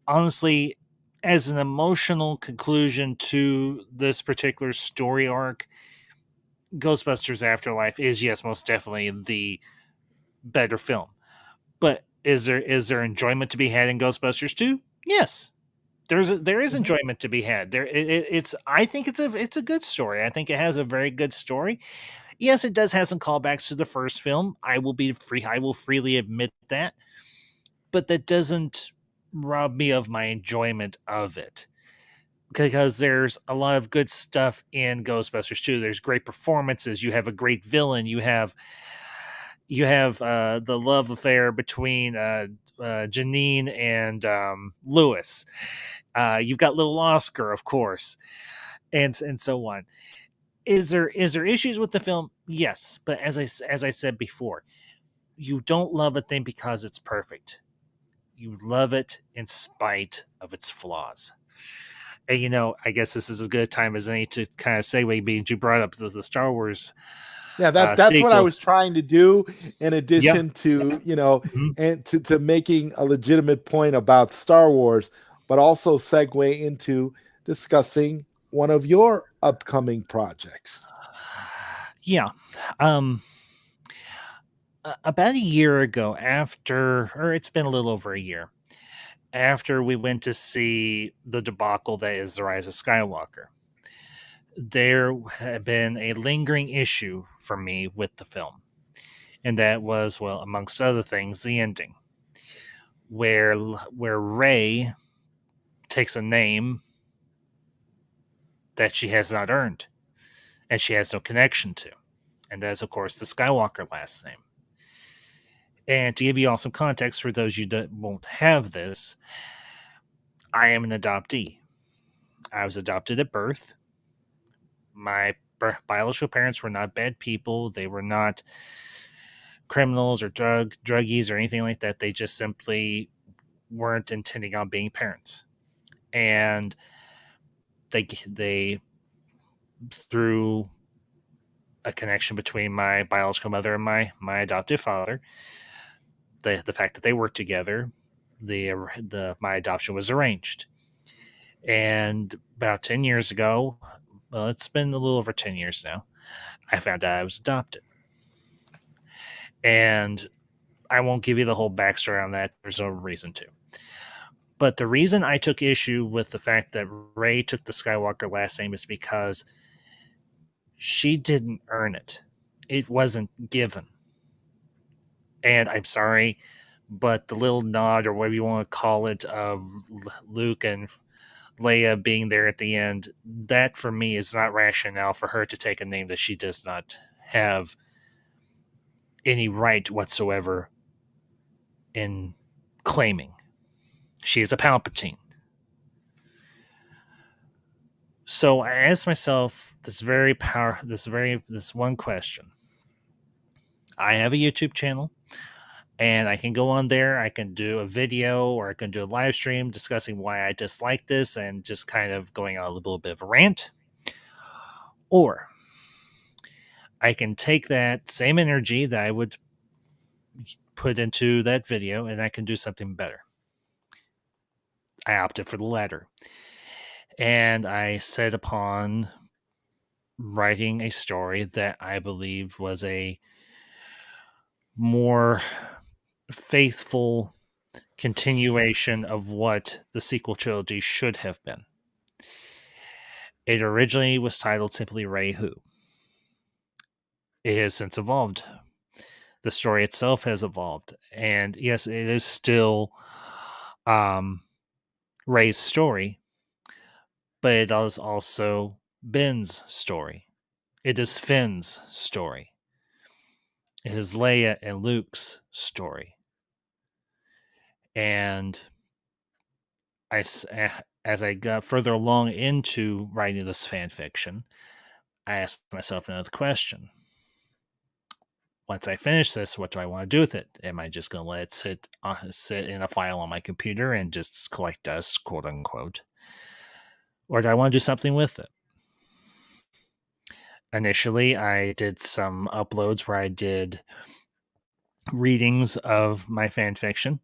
Honestly, as an emotional conclusion to this particular story arc, Ghostbusters Afterlife is, yes, most definitely the better film. But is there enjoyment to be had in Ghostbusters 2? Yes. There is Mhm. enjoyment to be had. It's I think it's a good story. I think it has a very good story. Yes, it does have some callbacks to the first film. I will freely admit that. But that doesn't rob me of my enjoyment of it, because there's a lot of good stuff in Ghostbusters 2. There's great performances. You have a great villain. You have the love affair between Janine and Lewis. You've got little Oscar, of course, and so on. Is there issues with the film? Yes, but as I said before, you don't love a thing because it's perfect. You love it in spite of its flaws. And I guess this is as good a time as any to kind of segue, being you brought up the Star Wars Yeah, that's what I sequel. was trying to do, in Yeah. addition to, Mhm. and to making a legitimate point about Star Wars, but also segue into discussing one of your upcoming projects. Yeah. Um, about a year ago, or it's been a little over a year, after we went to see the debacle that is The Rise of Skywalker, there had been a lingering issue for me with the film. And that was, well, amongst other things, the ending, where Rey takes a name that she has not earned and she has no connection to. And that is, of course, the Skywalker last name. And to give you all some context for those you that won't have this, I am an adoptee. I was adopted at birth. My biological parents were not bad people. They were not criminals or druggies or anything like that. They just simply weren't intending on being parents. And they through a connection between my biological mother and my adoptive father, the fact that they worked together, the my adoption was arranged. And about 10 years ago, well, it's been a little over 10 years now, I found out I was adopted. And I won't give you the whole backstory on that. There's no reason to. But the reason I took issue with the fact that Rey took the Skywalker last name is because she didn't earn it. It wasn't given. And I'm sorry, but the little nod, or whatever you want to call it, of Luke and Leia being there at the end, that for me is not rationale for her to take a name that she does not have any right whatsoever in claiming. She is a Palpatine. So I asked myself this one question. I have a YouTube channel, and I can go on there. I can do a video, or I can do a live stream discussing why I dislike this and just kind of going on a little bit of a rant. Or I can take that same energy that I would put into that video and I can do something better. I opted for the latter. And I set upon writing a story that I believe was a more faithful continuation of what the sequel trilogy should have been. It originally was titled simply Rey Who. It has since evolved. The story itself has evolved. And yes, it is still Rey's story, but it is also Ben's story. It is Finn's story. It is Leia and Luke's story. And as I got further along into writing this fan fiction, I asked myself another question. Once I finish this, what do I want to do with it? Am I just going to let it sit in a file on my computer and just collect dust, quote unquote? Or do I want to do something with it? Initially, I did some uploads where I did readings of my fan fiction.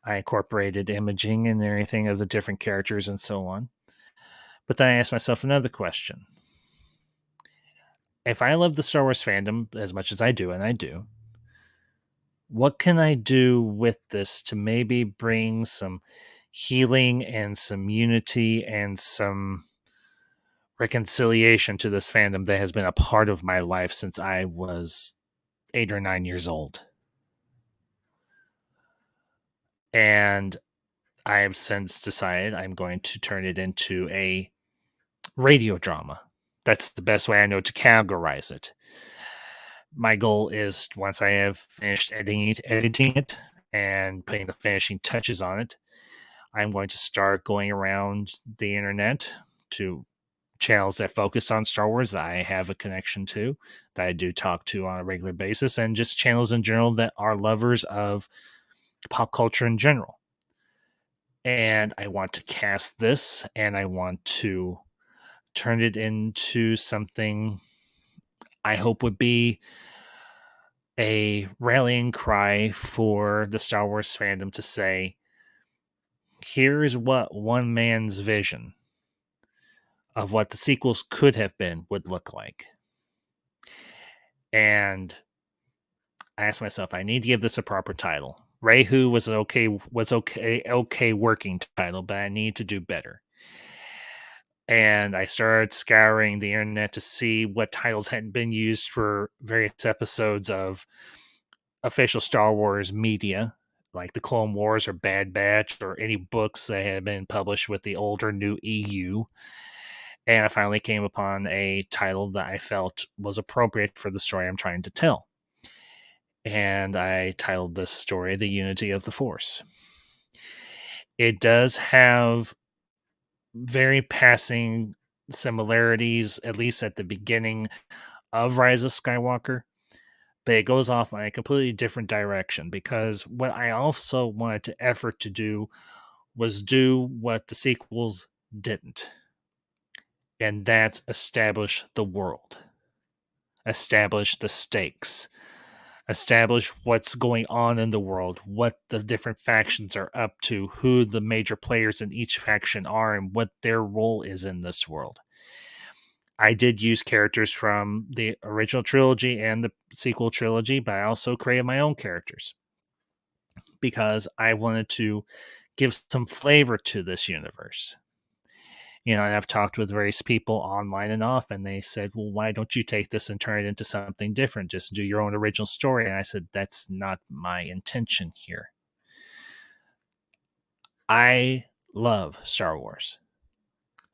I incorporated imaging and everything of the different characters and so on. But then I asked myself another question. If I love the Star Wars fandom as much as I do, and I do, what can I do with this to maybe bring some healing and some unity and some reconciliation to this fandom that has been a part of my life since I was 8 or 9 years old? And I have since decided I'm going to turn it into a radio drama. That's the best way I know to categorize it. My goal is, once I have finished editing it and putting the finishing touches on it, I'm going to start going around the internet to channels that focus on Star Wars that I have a connection to, that I do talk to on a regular basis, and just channels in general that are lovers of pop culture in general. and I want to cast this, and I want to turn it into something I hope would be a rallying cry for the Star Wars fandom to say, here's what one man's vision of what the sequels could have been would look like. And I asked myself, I need to give this a proper title. Rehu was okay working title, but I need to do better. And I started scouring the internet to see what titles hadn't been used for various episodes of official Star Wars media, like the Clone Wars or Bad Batch, or any books that had been published with the older new EU. And I finally came upon a title that I felt was appropriate for the story I'm trying to tell. And I titled this story The Unity of the Force. It does have very passing similarities, at least at the beginning of Rise of Skywalker, but it goes off in a completely different direction, because what I also wanted to effort to do was do what the sequels didn't, and that's establish the world, establish the stakes, establish what's going on in the world, what the different factions are up to, who the major players in each faction are, and what their role is in this world. I did use characters from the original trilogy and the sequel trilogy, but I also created my own characters because I wanted to give some flavor to this universe. And I've talked with various people online and off, and they said, well, why don't you take this and turn it into something different? Just do your own original story. And I said, that's not my intention here. I love Star Wars.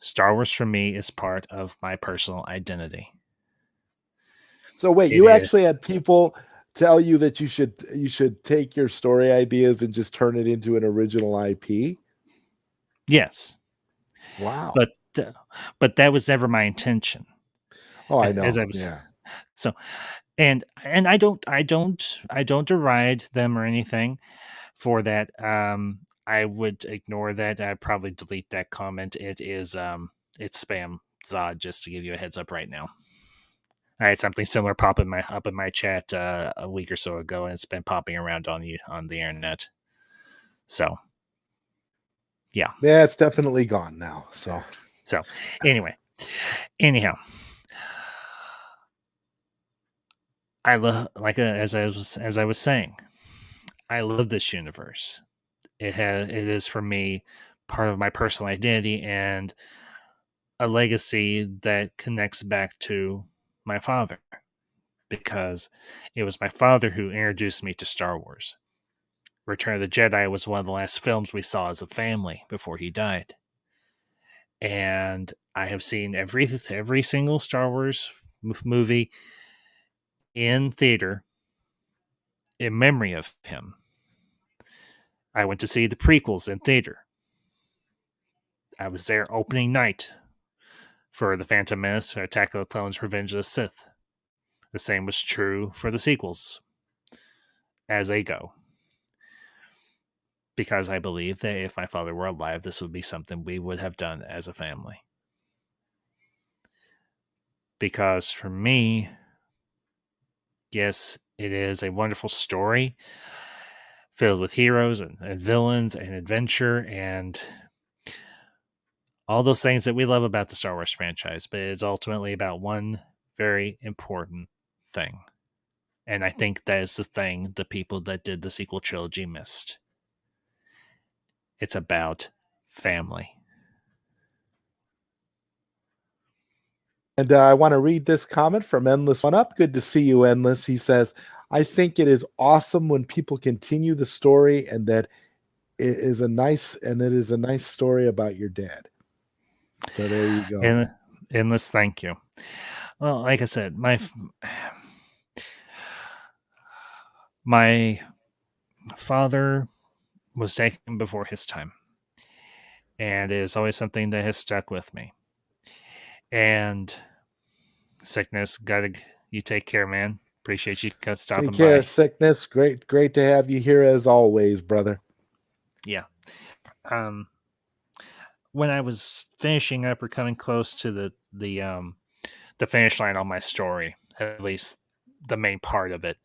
Star Wars for me is part of my personal identity. So wait, you actually had people tell you that you should take your story ideas and just turn it into an original IP? Yes. Wow. But that was never my intention. Oh, I know. As I was, yeah. So, and I don't deride them or anything for that. I would ignore that. I'd probably delete that comment. It is it's spam, Zod, just to give you a heads up right now. I had something similar pop in my chat a week or so ago, and it's been popping around on the internet. So, yeah, it's definitely gone now. So anyhow, I love, as I was saying, I love this universe. It is for me part of my personal identity and a legacy that connects back to my father, because it was my father who introduced me to Star Wars. Return of the Jedi was one of the last films we saw as a family before he died. And I have seen every single Star Wars movie in theater in memory of him. I went to see the prequels in theater. I was there opening night for The Phantom Menace, Attack of the Clones, Revenge of the Sith. The same was true for the sequels as they go. Because I believe that if my father were alive, this would be something we would have done as a family. Because for me, yes, it is a wonderful story filled with heroes and villains and adventure and all those things that we love about the Star Wars franchise, but it's ultimately about one very important thing. And I think that is the thing the people that did the sequel trilogy missed. It's about family. And I want to read this comment from Endless One Up. Good to see you, Endless. He says, I think it is awesome when people continue the story, and that it is a nice story about your dad. So there you go. Endless, thank you. Well, like I said, my father was taken before his time, and it is always something that has stuck with me. And Sickness, you take care, man. Appreciate you stopping Take care, by. Sickness. Great to have you here as always, brother. Yeah. when I was finishing up or coming close to the finish line on my story, at least the main part of it,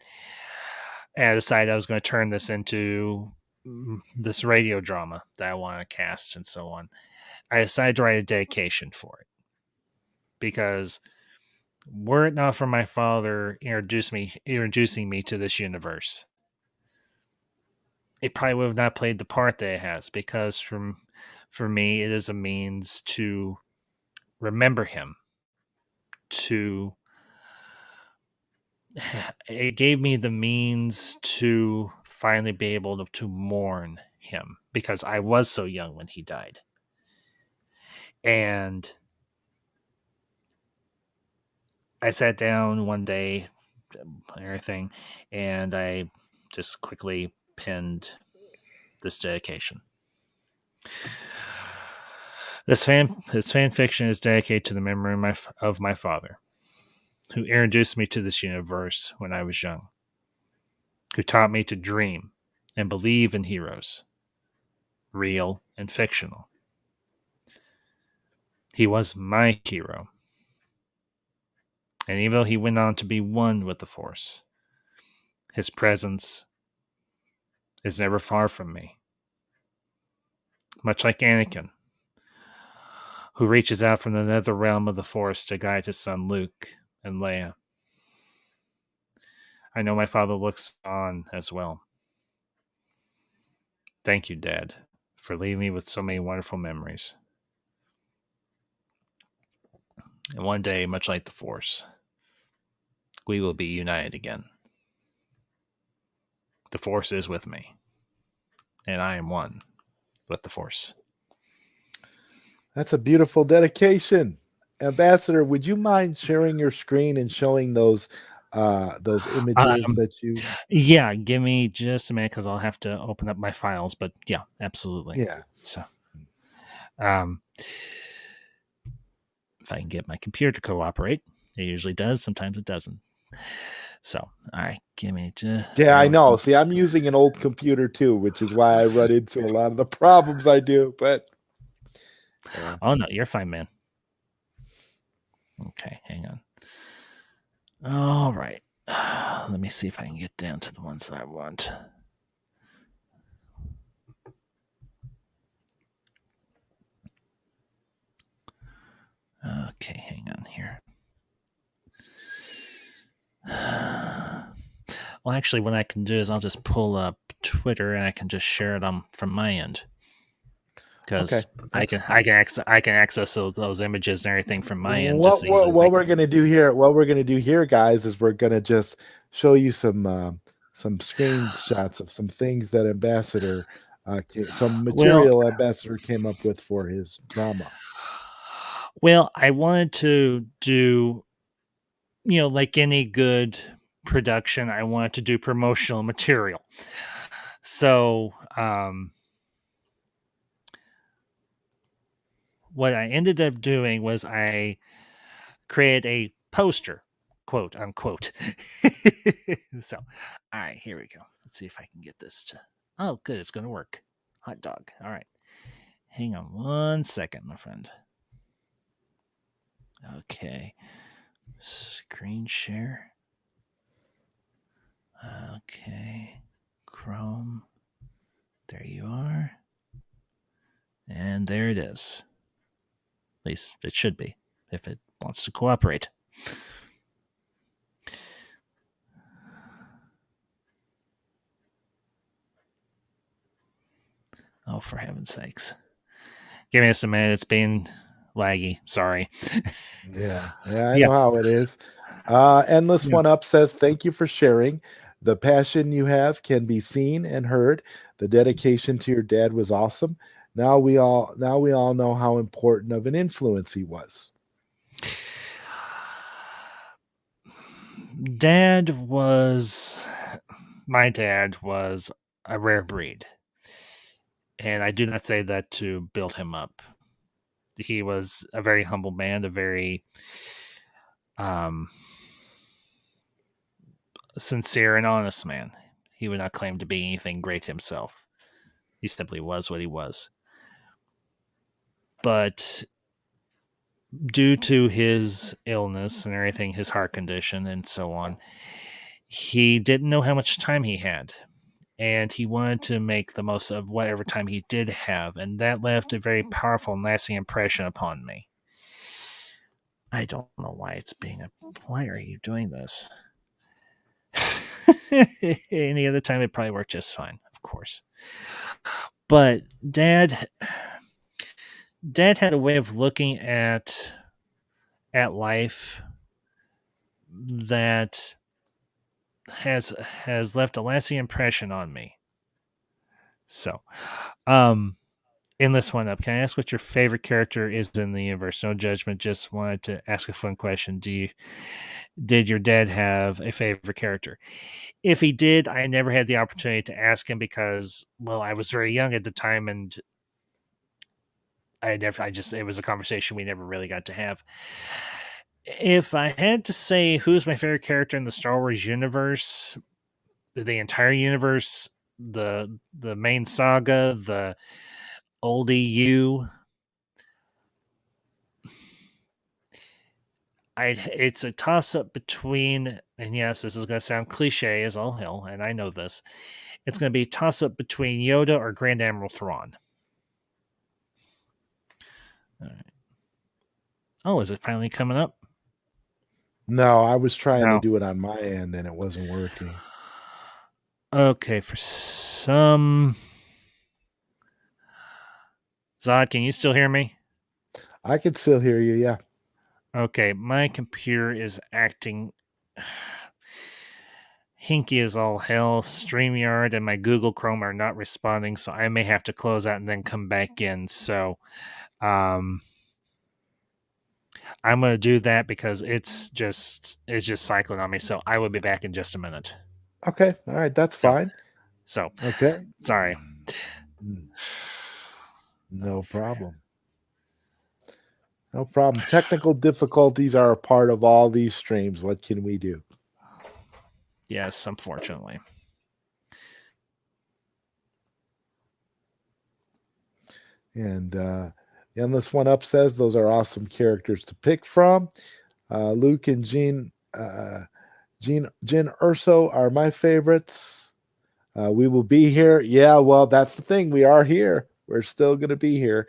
and I decided I was going to turn this into this radio drama that I want to cast and so on. I decided to write a dedication for it because were it not for my father introducing me to this universe, it probably would have not played the part that it has. Because for me, it is a means to remember him. To it gave me the means to finally be able to mourn him because I was so young when he died, and I sat down one day, everything, and I just quickly penned this dedication. This fan fiction is dedicated to the memory of my father, who introduced me to this universe when I was young, who taught me to dream and believe in heroes, real and fictional. He was my hero, and even though he went on to be one with the Force, his presence is never far from me. Much like Anakin, who reaches out from the nether realm of the Force to guide his son Luke and Leia. I know my father looks on as well. Thank you, Dad, for leaving me with so many wonderful memories. And one day, much like the Force, we will be united again. The Force is with me, and I am one with the Force. That's a beautiful dedication. Ambassador, would you mind sharing your screen and showing those images that you? Yeah, give me just a minute because I'll have to open up my files. But yeah, absolutely. Yeah. So, if I can get my computer to cooperate, it usually does. Sometimes it doesn't. So, all right, give me just. Yeah, I know. See, I'm using an old computer too, which is why I run into a lot of the problems I do. But oh no, you're fine, man. Okay, hang on. All right, let me see if I can get down to the ones that I want. Okay, hang on here. Well, actually, what I can do is I'll just pull up Twitter and I can just share it from my end because I can access those images and everything from my end just easily. What we're gonna do here, guys, is we're gonna just show you some screenshots of some things that Ambassador, some material Ambassador came up with for his drama. Well, I wanted to do, like any good production, I wanted to do promotional material. So, what I ended up doing was I created a poster, quote unquote. So, all right, here we go. Let's see if I can get this to. Oh, good, it's going to work. Hot dog. All right. Hang on 1 second, my friend. Okay. Screen share. Okay. Chrome. There you are. And there it is. At least it should be, if it wants to cooperate. Oh, for heaven's sakes. Give me just a minute. It's being laggy. Sorry. Yeah, I know how it is. Endless One Up says, thank you for sharing. The passion you have can be seen and heard. The dedication to your dad was awesome. Now we all know how important of an influence he was. My dad was a rare breed. And I do not say that to build him up. He was a very humble man, a very sincere and honest man. He would not claim to be anything great himself. He simply was what he was. but due to his illness and everything, his heart condition and so on, he didn't know how much time he had. And he wanted to make the most of whatever time he did have. And that left a very powerful and lasting impression upon me. I don't know why it's being a. Why are you doing this? Any other time, it probably worked just fine, of course. But Dad had a way of looking at life that has left a lasting impression on me. So, in this one up, can I ask what your favorite character is in the universe? No judgment. Just wanted to ask a fun question. Did your dad have a favorite character? If he did, I never had the opportunity to ask him because, well, I was very young at the time, and it was a conversation we never really got to have. If I had to say who's my favorite character in the Star Wars universe, the entire universe, the main saga, the old EU, it's a toss up between, and yes, this is going to sound cliche as all hell, and I know this. It's going to be a toss up between Yoda or Grand Admiral Thrawn. All right. Oh, is it finally coming up? No, I was trying to do it on my end and it wasn't working. Okay, for some. Zod, can you still hear me? I can still hear you, yeah. Okay, my computer is acting hinky as all hell. StreamYard and my Google Chrome are not responding, so I may have to close out and then come back in. So I'm going to do that because it's just cycling on me. So I will be back in just a minute. Okay, all right, that's fine. So okay, sorry. No problem. No problem. Technical difficulties are a part of all these streams. What can we do? Yes, unfortunately. And the Endless One Up says those are awesome characters to pick from. Luke and Jean Urso are my favorites. We will be here. Yeah, well, that's the thing. We are here. We're still going to be here.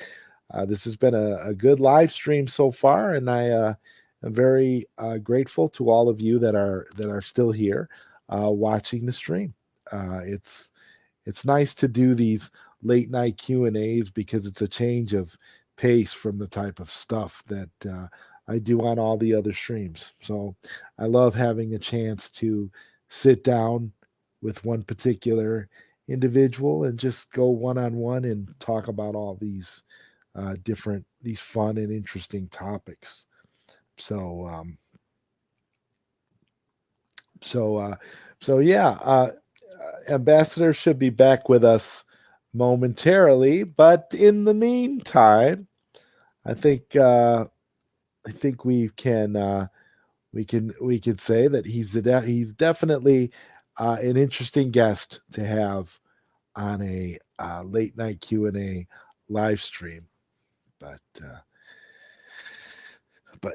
This has been a good live stream so far, and I am very grateful to all of you that are still here watching the stream. It's nice to do these late night Q&As because it's a change of pace from the type of stuff that I do on all the other streams. So I love having a chance to sit down with one particular individual and just go one-on-one and talk about all these these fun and interesting topics. So yeah, Ambassador should be back with us momentarily, but in the meantime, I think we can say that he's definitely an interesting guest to have on a late night Q&A live stream. But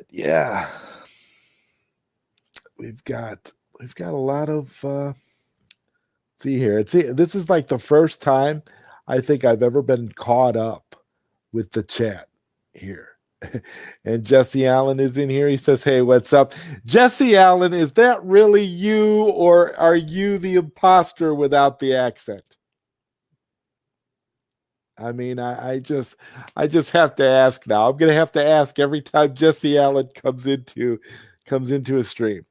yeah, we've got a lot of see here. This is like the first time I think I've ever been caught up with the chat here. And Jesse Allen is in here. He says, "Hey, what's up?" Jesse Allen, is that really you, or are you the imposter without the accent? I mean, I just have to ask now. I'm going to have to ask every time Jesse Allen comes into a stream.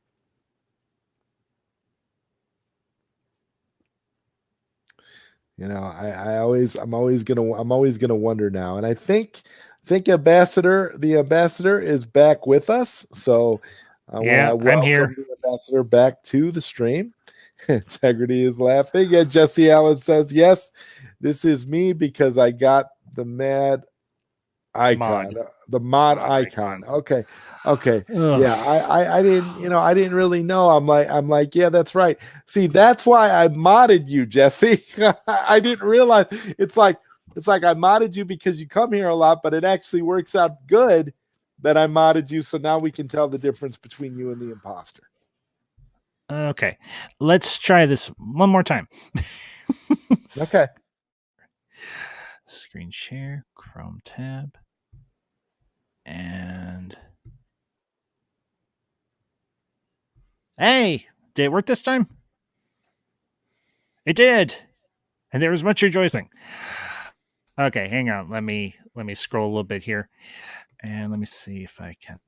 You know, I'm always gonna wonder now, and I think the ambassador is back with us. So yeah, I'm here. The ambassador back to the stream. Integrity is laughing. Yeah, Jesse Allen says, yes, this is me because I got the mad icon, the mod icon. Okay. Ugh. Yeah, I didn't really know. I'm like, yeah, that's right. See, that's why I modded you, Jesse. I didn't realize it's like It's like I modded you because you come here a lot, but it actually works out good that I modded you. So now we can tell the difference between you and the imposter. Okay, let's try this one more time. Okay. Screen share, Chrome tab, and hey, did it work this time? It did, and there was much rejoicing. Okay, hang on. Let me scroll a little bit here, and let me see if I can.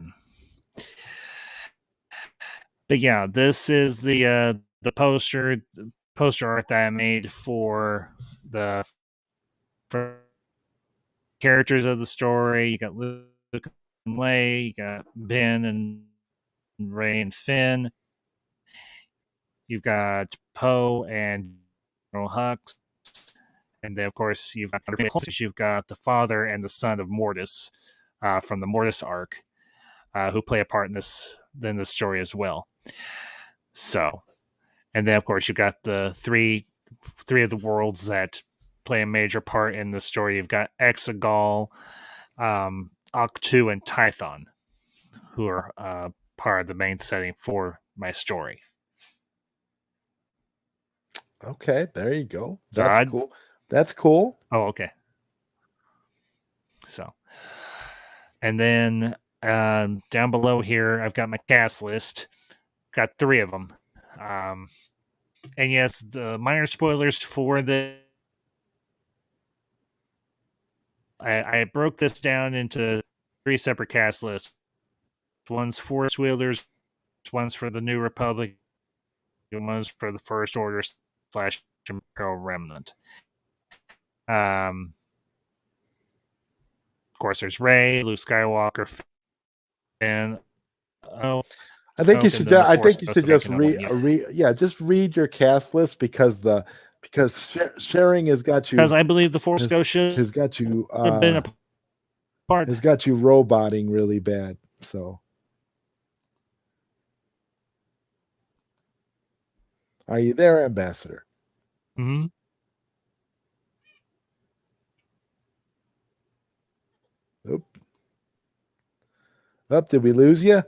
But yeah, this is the poster art that I made for the characters of the story. You got Luke and Leia, you got Ben and Ray and Finn. You've got Poe and General Hux. And then, of course, you've got the father and the son of Mortis from the Mortis arc, who play a part in this story as well. So, and then, of course, you've got the three of the worlds that play a major part in the story. You've got Exegol, Octu, and Tython, who are part of the main setting for my story. Okay, there you go. So That's cool. That's cool. Oh, okay. So, and then down below here, I've got my cast list. Got 3 of them. And yes, the minor spoilers for the. I broke this down into 3 separate cast lists. One's Force Wheelers, one's for the New Republic, and one's for the First Order / Imperial Remnant. Of course, there's Rey, Luke Skywalker, and I think you should. Just read your cast list because sharing has got you. Because I believe the Force Ghost has got you. Been a part. Has got you roboting really bad. So, are you there, Ambassador? Mm-hmm. Oop. Up, did we lose you?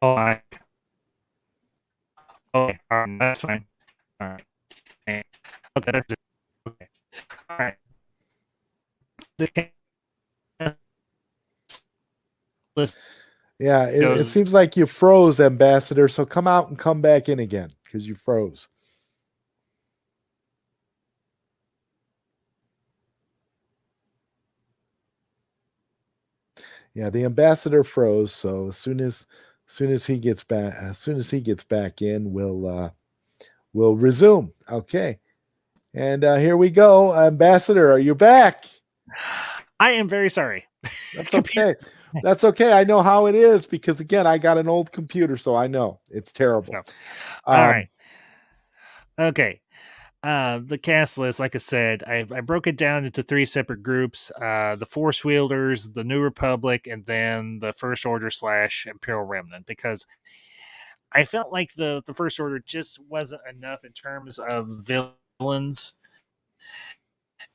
Oh, okay, that's fine. All right. Okay, that's it. Okay. All right. Yeah, it seems like you froze, Ambassador. So come out and come back in again because you froze. Yeah, the ambassador froze. So as soon as he gets back in, we'll resume. Okay, and here we go. Ambassador, are you back? I am very sorry. That's okay. That's okay. I know how it is because again, I got an old computer, so I know it's terrible. So, all right. Okay. The cast list, like I said, I broke it down into 3 separate groups: the Force Wielders, the New Republic, and then the First Order / Imperial Remnant. Because I felt like the First Order just wasn't enough in terms of villains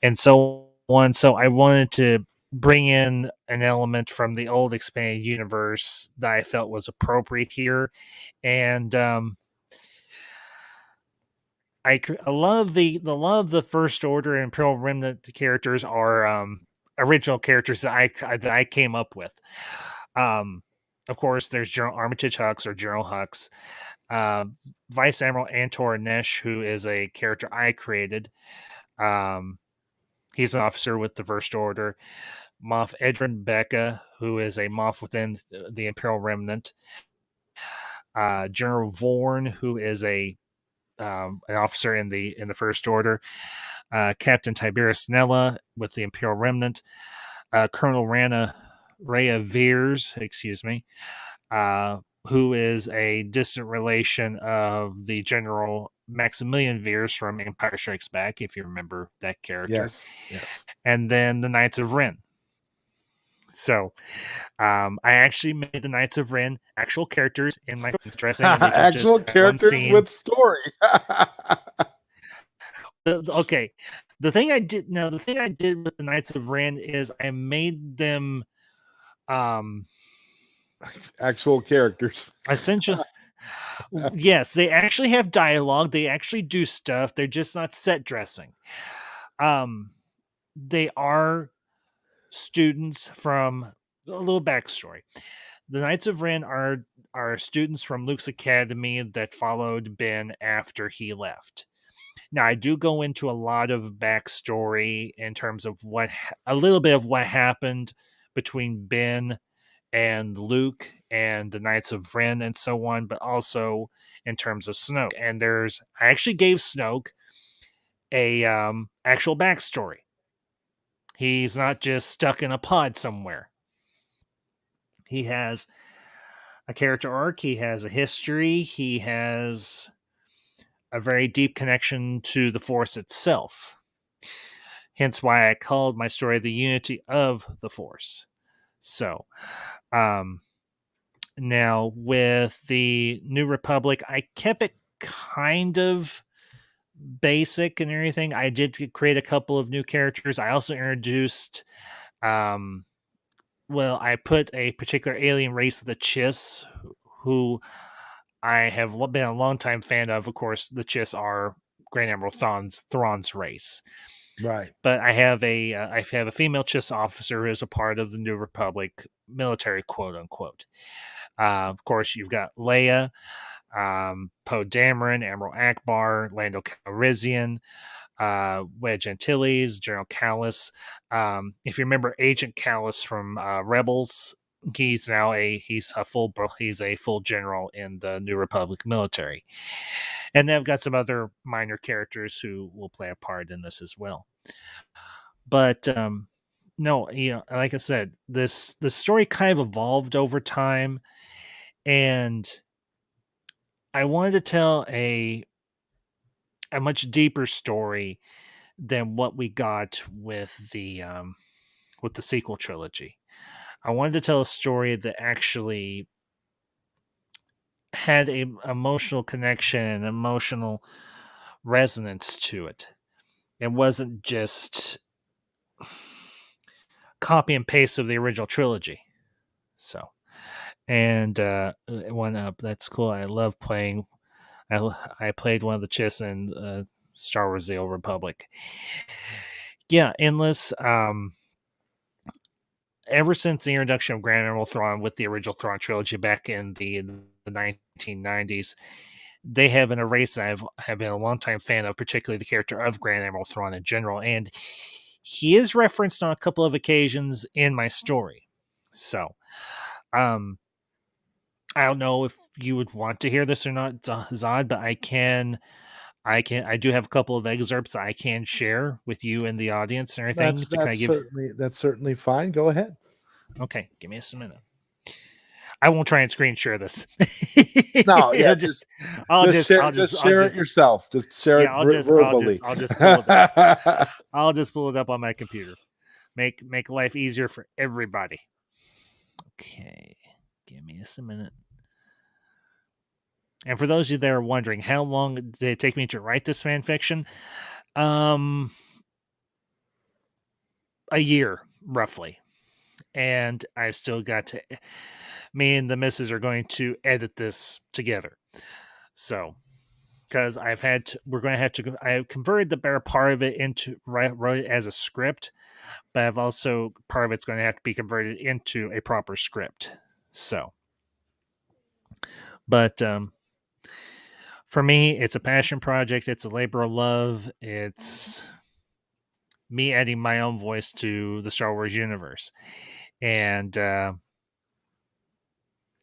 and so on. So I wanted to bring in an element from the old expanded universe that I felt was appropriate here, and a lot of the First Order and Imperial Remnant characters are original characters that I came up with. Of course, there's General Armitage Hux or General Hux, Vice Admiral Antor Nesh, who is a character I created. He's an officer with the First Order. Moff Edrin Becca, who is a Moff within the Imperial Remnant. General Vorn, who is an officer in the First Order. Captain Tiberius Nella with the Imperial Remnant. Colonel Rhea Veers, who is a distant relation of the General Maximilian Veers from Empire Strikes Back, if you remember that character. Yes. And then the Knights of Ren. So, I actually made the Knights of Ren actual characters in my dressing. Actual characters with story. Okay, the thing I did with the Knights of Ren is I made them um Actual characters. essential. Yes, they actually have dialogue. They actually do stuff. They're just not set dressing. Um, they are students from a little backstory. The Knights of Ren are students from Luke's academy that followed Ben after he left. Now, I do go into a lot of backstory in terms of a little bit of what happened between Ben and Luke and the Knights of Ren and so on, but also in terms of Snoke. And I actually gave Snoke a actual backstory. He's not just stuck in a pod somewhere. He has a character arc, he has a history, he has a very deep connection to the Force itself. Hence why I called my story The Unity of the Force. So, um, now with the New Republic, I kept it kind of basic and everything. I did create a couple of new characters. I also introduced, I put a particular alien race, the Chiss, who I have been a longtime fan of. Of course, the Chiss are Grand Admiral Thrawn's race. Right. But I have a female Chiss officer who is a part of the New Republic military, quote unquote. Of course, you've got Leia, Poe Dameron, Admiral Akbar, Lando Calrissian, Wedge Antilles, General Callis. If you remember Agent Callis from Rebels, he's a full general in the New Republic military, and they've got some other minor characters who will play a part in this as well. But no, like I said, the story kind of evolved over time, and I wanted to tell a much deeper story than what we got with the sequel trilogy. I wanted to tell a story that actually had a emotional connection and emotional resonance to it. It wasn't just copy and paste of the original trilogy. So, and one up that's cool. I love playing. I played one of the Chiss in Star Wars: The Old Republic. Yeah, Endless. Ever since the introduction of Grand Admiral Thrawn with the original Thrawn trilogy back in the 1990s, they have been a race I have been a longtime fan of, particularly the character of Grand Admiral Thrawn in general. And he is referenced on a couple of occasions in my story. So, um, I don't know if you would want to hear this or not, Zod, but I do have a couple of excerpts I can share with you and the audience and everything That's to kind that's of give. certainly fine. Go ahead. Okay, give me a minute. I won't try and screen share this. No, yeah, I'll just share, share it yourself. Just share it verbally. I'll just pull it up. I'll just pull it up on my computer. Make life easier for everybody. Okay, give me a minute. And for those of you that are wondering, how long did it take me to write this fan fiction? A year, roughly. And I've still got to. Me and the missus are going to edit this together. So, because we're going to have to. I have converted the better part of it wrote it as a script, but I've also part of it's going to have to be converted into a proper script. So, but for me, it's a passion project. It's a labor of love. It's me adding my own voice to the Star Wars universe, and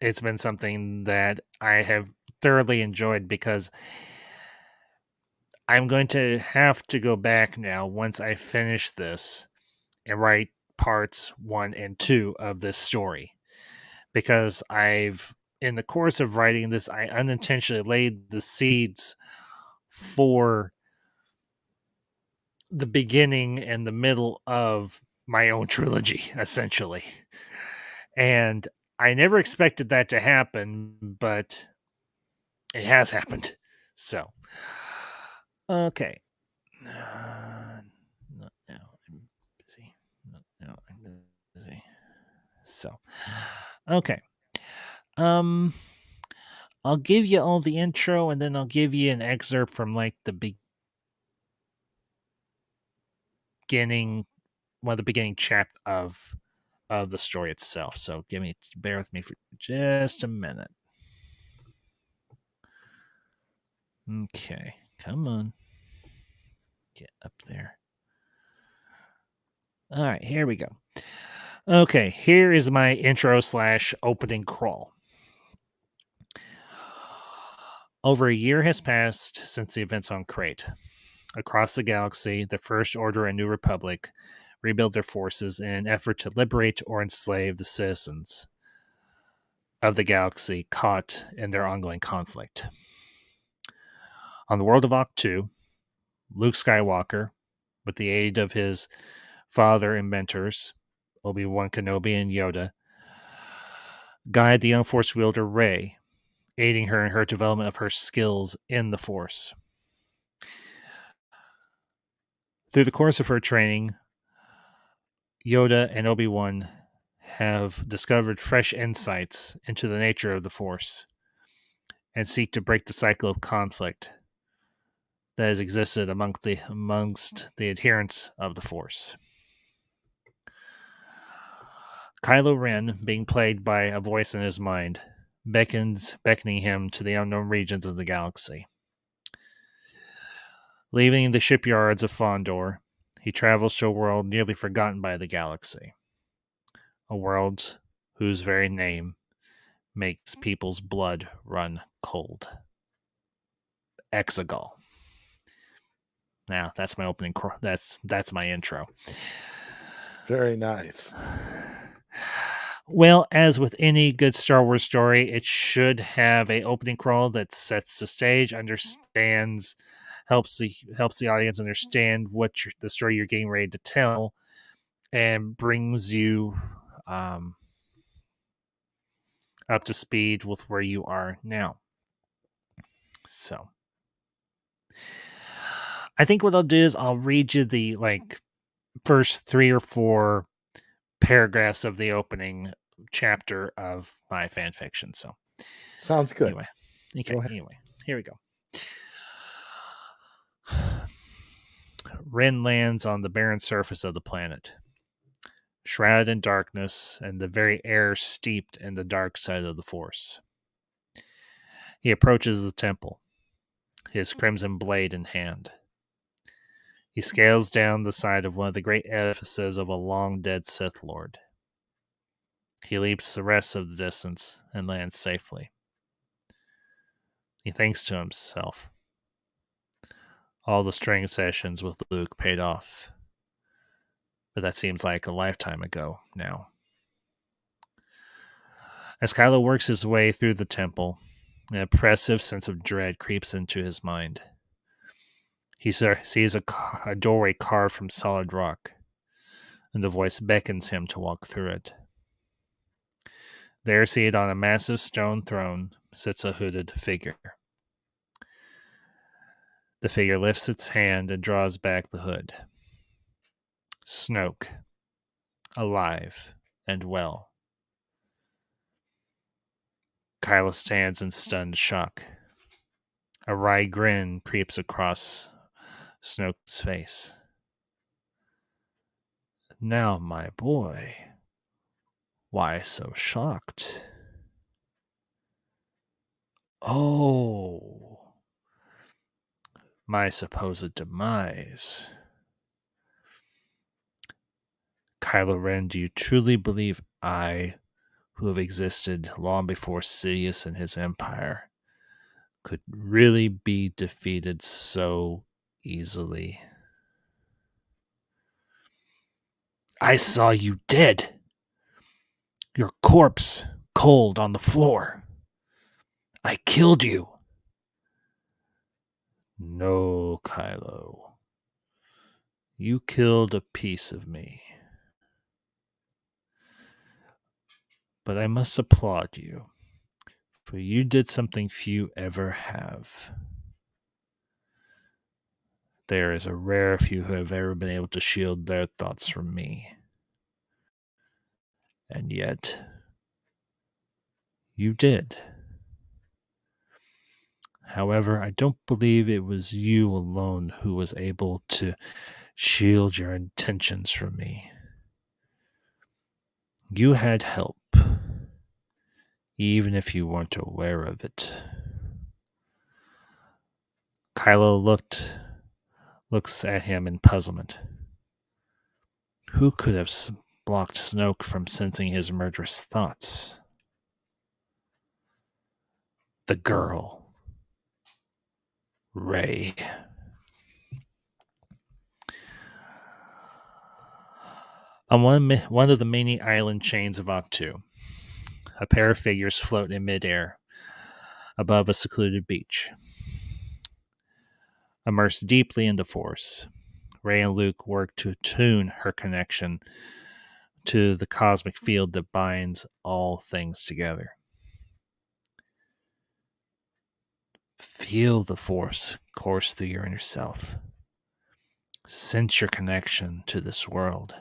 it's been something that I have thoroughly enjoyed because I'm going to have to go back now once I finish this and write parts 1 and 2 of this story, because in the course of writing this, I unintentionally laid the seeds for the beginning and the middle of my own trilogy, essentially. And I never expected that to happen, but it has happened. So, okay. Not now. I'm busy. Not now. I'm busy. So, okay. Um, I'll give you all the intro, and then I'll give you an excerpt from like the beginning, the beginning chapter of the story itself. So, bear with me for just a minute. Okay, come on, get up there. All right, here we go. Okay, here is my intro / opening crawl. Over a year has passed since the events on Crate. Across the galaxy, the First Order and New Republic rebuild their forces in an effort to liberate or enslave the citizens of the galaxy caught in their ongoing conflict. On the world of Octu, Luke Skywalker, with the aid of his father and mentors, Obi-Wan Kenobi and Yoda, guide the young Force wielder Rey, aiding her in her development of her skills in the Force. Through the course of her training, Yoda and Obi-Wan have discovered fresh insights into the nature of the Force and seek to break the cycle of conflict that has existed amongst the adherents of the Force. Kylo Ren, being plagued by a voice in his mind, beckoning him to the unknown regions of the galaxy. Leaving the shipyards of Fondor, he travels to a world nearly forgotten by the galaxy. A world whose very name makes people's blood run cold. Exegol. Now, that's my opening. That's my intro. Very nice. Well, as with any good Star Wars story, it should have a opening crawl that sets the stage, understands, helps the audience understand what the story you're getting ready to tell, and brings you up to speed with where you are now. So, I think what I'll do is I'll read you the first 3 or 4 paragraphs of the opening chapter of my fan fiction. So, sounds good. Anyway, here we go. Ren lands on the barren surface of the planet, shrouded in darkness and the very air steeped in the dark side of the Force. He approaches the temple, his crimson blade in hand. He scales down the side of one of the great edifices of a long-dead Sith Lord. He leaps the rest of the distance and lands safely. He thinks to himself, all the string sessions with Luke paid off. But that seems like a lifetime ago now. As Kylo works his way through the temple, an oppressive sense of dread creeps into his mind. He sees a doorway carved from solid rock, and the voice beckons him to walk through it. There, seated on a massive stone throne, sits a hooded figure. The figure lifts its hand and draws back the hood. Snoke, alive and well. Kylo stands in stunned shock. A wry grin creeps across Snoke's face. Now, my boy, why so shocked? Oh, my supposed demise. Kylo Ren, do you truly believe I, who have existed long before Sidious and his empire, could really be defeated so easily? I saw you dead. Your corpse cold on the floor. I killed you. No, Kylo. You killed a piece of me. But I must applaud you, for you did something few ever have. There is a rare few who have ever been able to shield their thoughts from me. And yet, you did. However, I don't believe it was you alone who was able to shield your intentions from me. You had help, even if you weren't aware of it. Kylo looks at him in puzzlement. Who could have blocked Snoke from sensing his murderous thoughts? The girl. Rey. On one of the many island chains of Octu, a pair of figures float in midair above a secluded beach. Immersed deeply in the Force, Rey and Luke work to attune her connection to the cosmic field that binds all things together. Feel the Force course through your inner self. Sense your connection to this world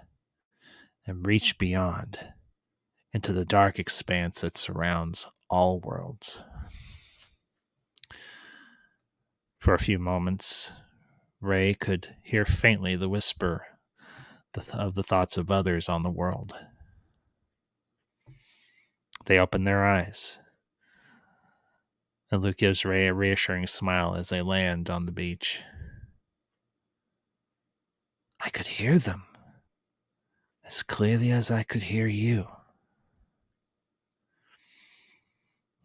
and reach beyond into the dark expanse that surrounds all worlds. For a few moments, Rey could hear faintly the whisper of the thoughts of others on the world. They open their eyes, and Luke gives Rey a reassuring smile as they land on the beach. I could hear them as clearly as I could hear you.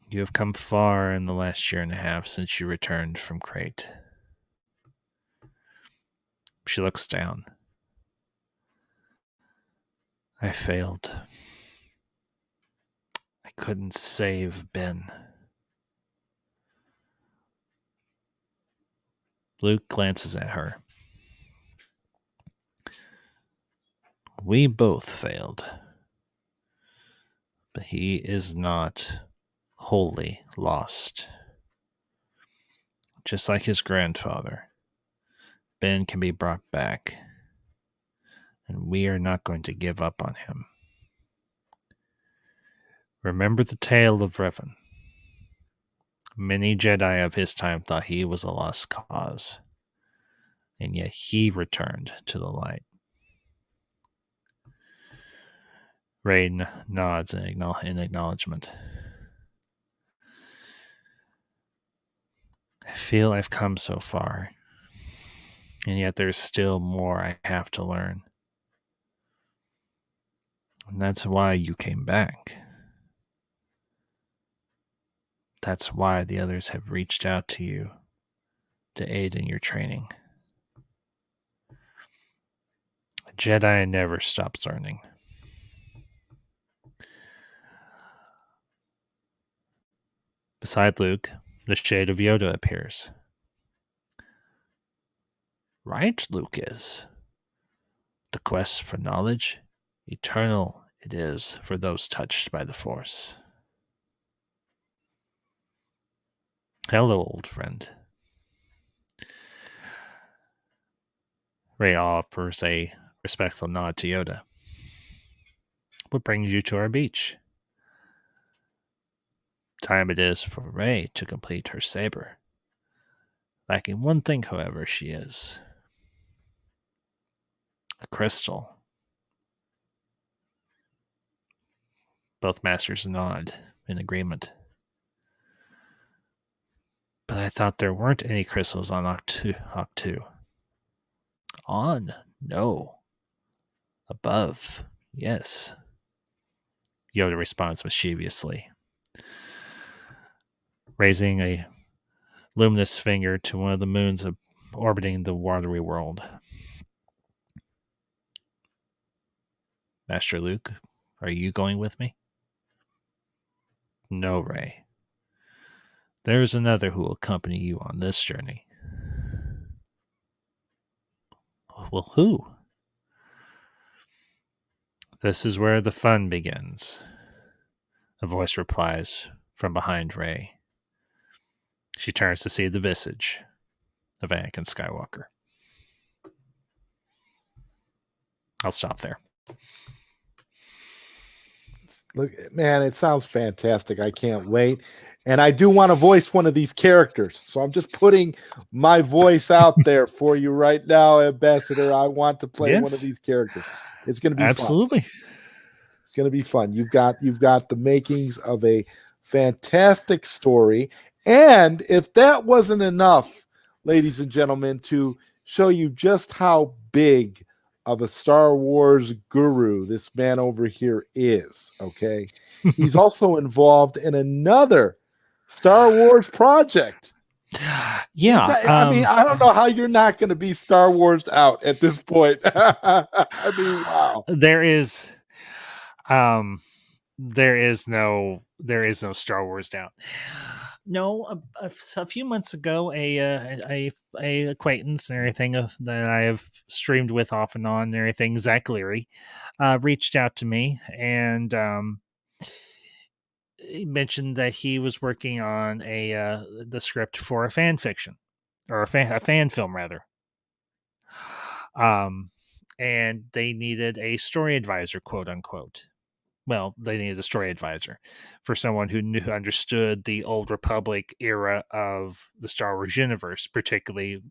You have come far in the last year and a half since you returned from Crate. She looks down. I failed. I couldn't save Ben. Luke glances at her. We both failed. But he is not wholly lost. Just like his grandfather, Ben can be brought back, and we are not going to give up on him. Remember the tale of Revan. Many Jedi of his time thought he was a lost cause, and yet he returned to the light. Rey nods in acknowledgement. I feel I've come so far, and yet there's still more I have to learn. And that's why you came back. That's why the others have reached out to you to aid in your training. A Jedi never stops learning. Beside Luke, the shade of Yoda appears. Right, Luke is. The quest for knowledge, eternal it is for those touched by the Force. Hello, old friend. Rey offers a respectful nod to Yoda. What brings you to our beach? Time it is for Rey to complete her saber. Lacking one thing, however, she is a crystal. Both masters nod in agreement. But I thought there weren't any crystals on Octu. On? No. Above? Yes. Yoda responds mischievously, raising a luminous finger to one of the moons orbiting the watery world. Master Luke, are you going with me? No, Rey. There is another who will accompany you on this journey. Well, who? This is where the fun begins, a voice replies from behind Rey. She turns to see the visage of Anakin Skywalker. I'll stop there. Look, man, it sounds fantastic. I can't wait. And I do want to voice one of these characters. So I'm just putting my voice out there for you right now, Ambassador. I want to play one of Yes, these characters. It's going to be fun. absolutely. It's going to be fun. You've got the makings of a fantastic story. And if that wasn't enough, ladies and gentlemen, to show you just how big of a Star Wars guru this man over here is, okay? He's also involved in another Star Wars project. Yeah. I mean, I don't know how you're not going to be Star Wars out at this point. I mean, wow. There is no Star Wars doubt. No, a few months ago, a acquaintance and everything that I have streamed with off and on and everything, Zach Leary, reached out to me and he mentioned that he was working on the script for a fan fiction or a fan film rather. And they needed a story advisor, quote unquote. Well, they needed a story advisor for someone who understood the old Republic era of the Star Wars universe, particularly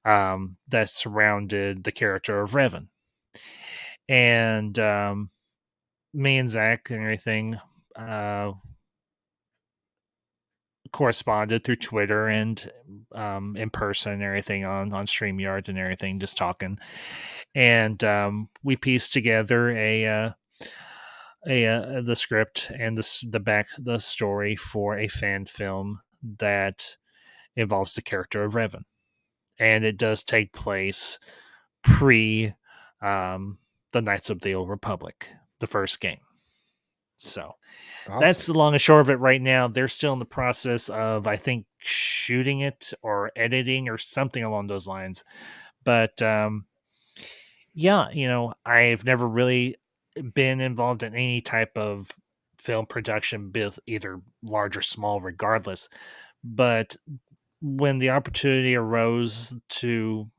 that surrounded the character of Revan. And me and Zach and everything corresponded through Twitter and in person and everything on StreamYard and everything, just talking. And we pieced together the script and the story for a fan film that involves the character of Revan, and it does take place pre the Knights of the Old Republic, the first game. So that's the long and short of it right now. They're still in the process of, I think, shooting it or editing or something along those lines. But yeah, I've never really been involved in any type of film production, either large or small, regardless. But when the opportunity arose to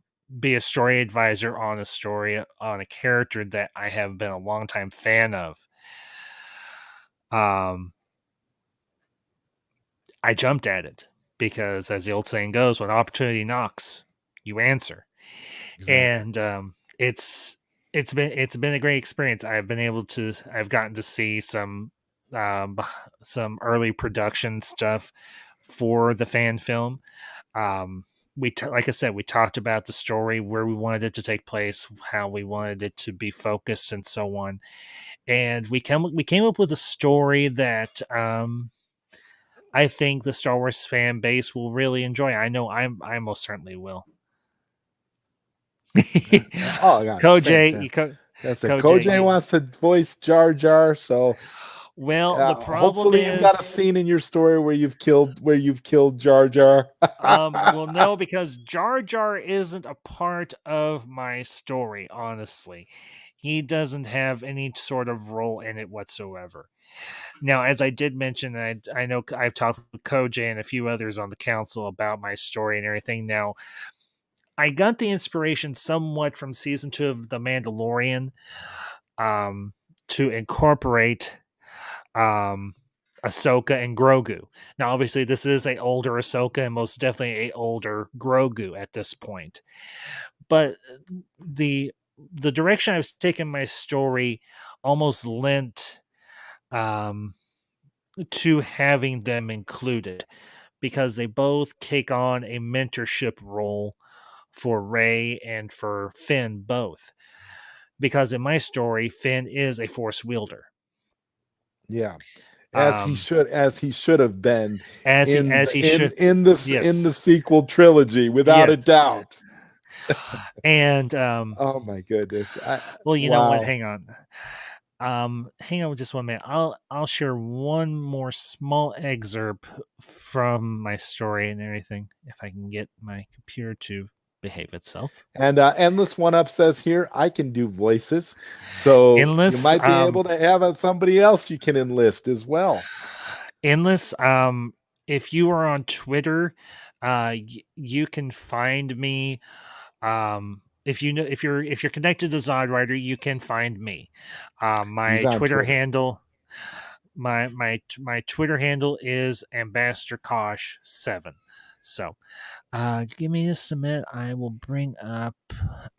be a story advisor on a story on a character that I have been a longtime fan of, I jumped at it because, as the old saying goes, when opportunity knocks, you answer. Exactly. And it's been a great experience. I've gotten to see some early production stuff for the fan film. Like I said, we talked about the story, where we wanted it to take place, how we wanted it to be focused, and so on. And we came up with a story that I think the Star Wars fan base will really enjoy. I know I most certainly will. Oh god, Koj wants to voice Jar Jar, so the problem hopefully you've got a scene in your story where you've killed Jar Jar. Well, no, because Jar Jar isn't a part of my story, honestly. He doesn't have any sort of role in it whatsoever. Now, as I did mention, I know I've talked with Koj and a few others on the council about my story and everything. Now, I got the inspiration somewhat from season 2 of The Mandalorian, to incorporate Ahsoka and Grogu. Now, obviously, this is a older Ahsoka and most definitely a older Grogu at this point. But the direction I was taking my story almost lent to having them included, because they both take on a mentorship role for Rey and for Finn both. Because in my story, Finn is a Force wielder. Yeah, as he should have been in the sequel trilogy, without a doubt. And oh my goodness! Well, you know what? Hang on. Hang on just 1 minute. I'll share one more small excerpt from my story and everything, if I can get my computer to behave itself. And Endless One Up says here, I can do voices, so you might be able to have somebody else you can enlist as well. Endless, if you are on Twitter, you can find me if you're connected to ZodWriter, you can find me. He's My on Twitter Twitter. handle, my Twitter handle is Ambassador Kosh 7. So, give me just a minute. I will bring up.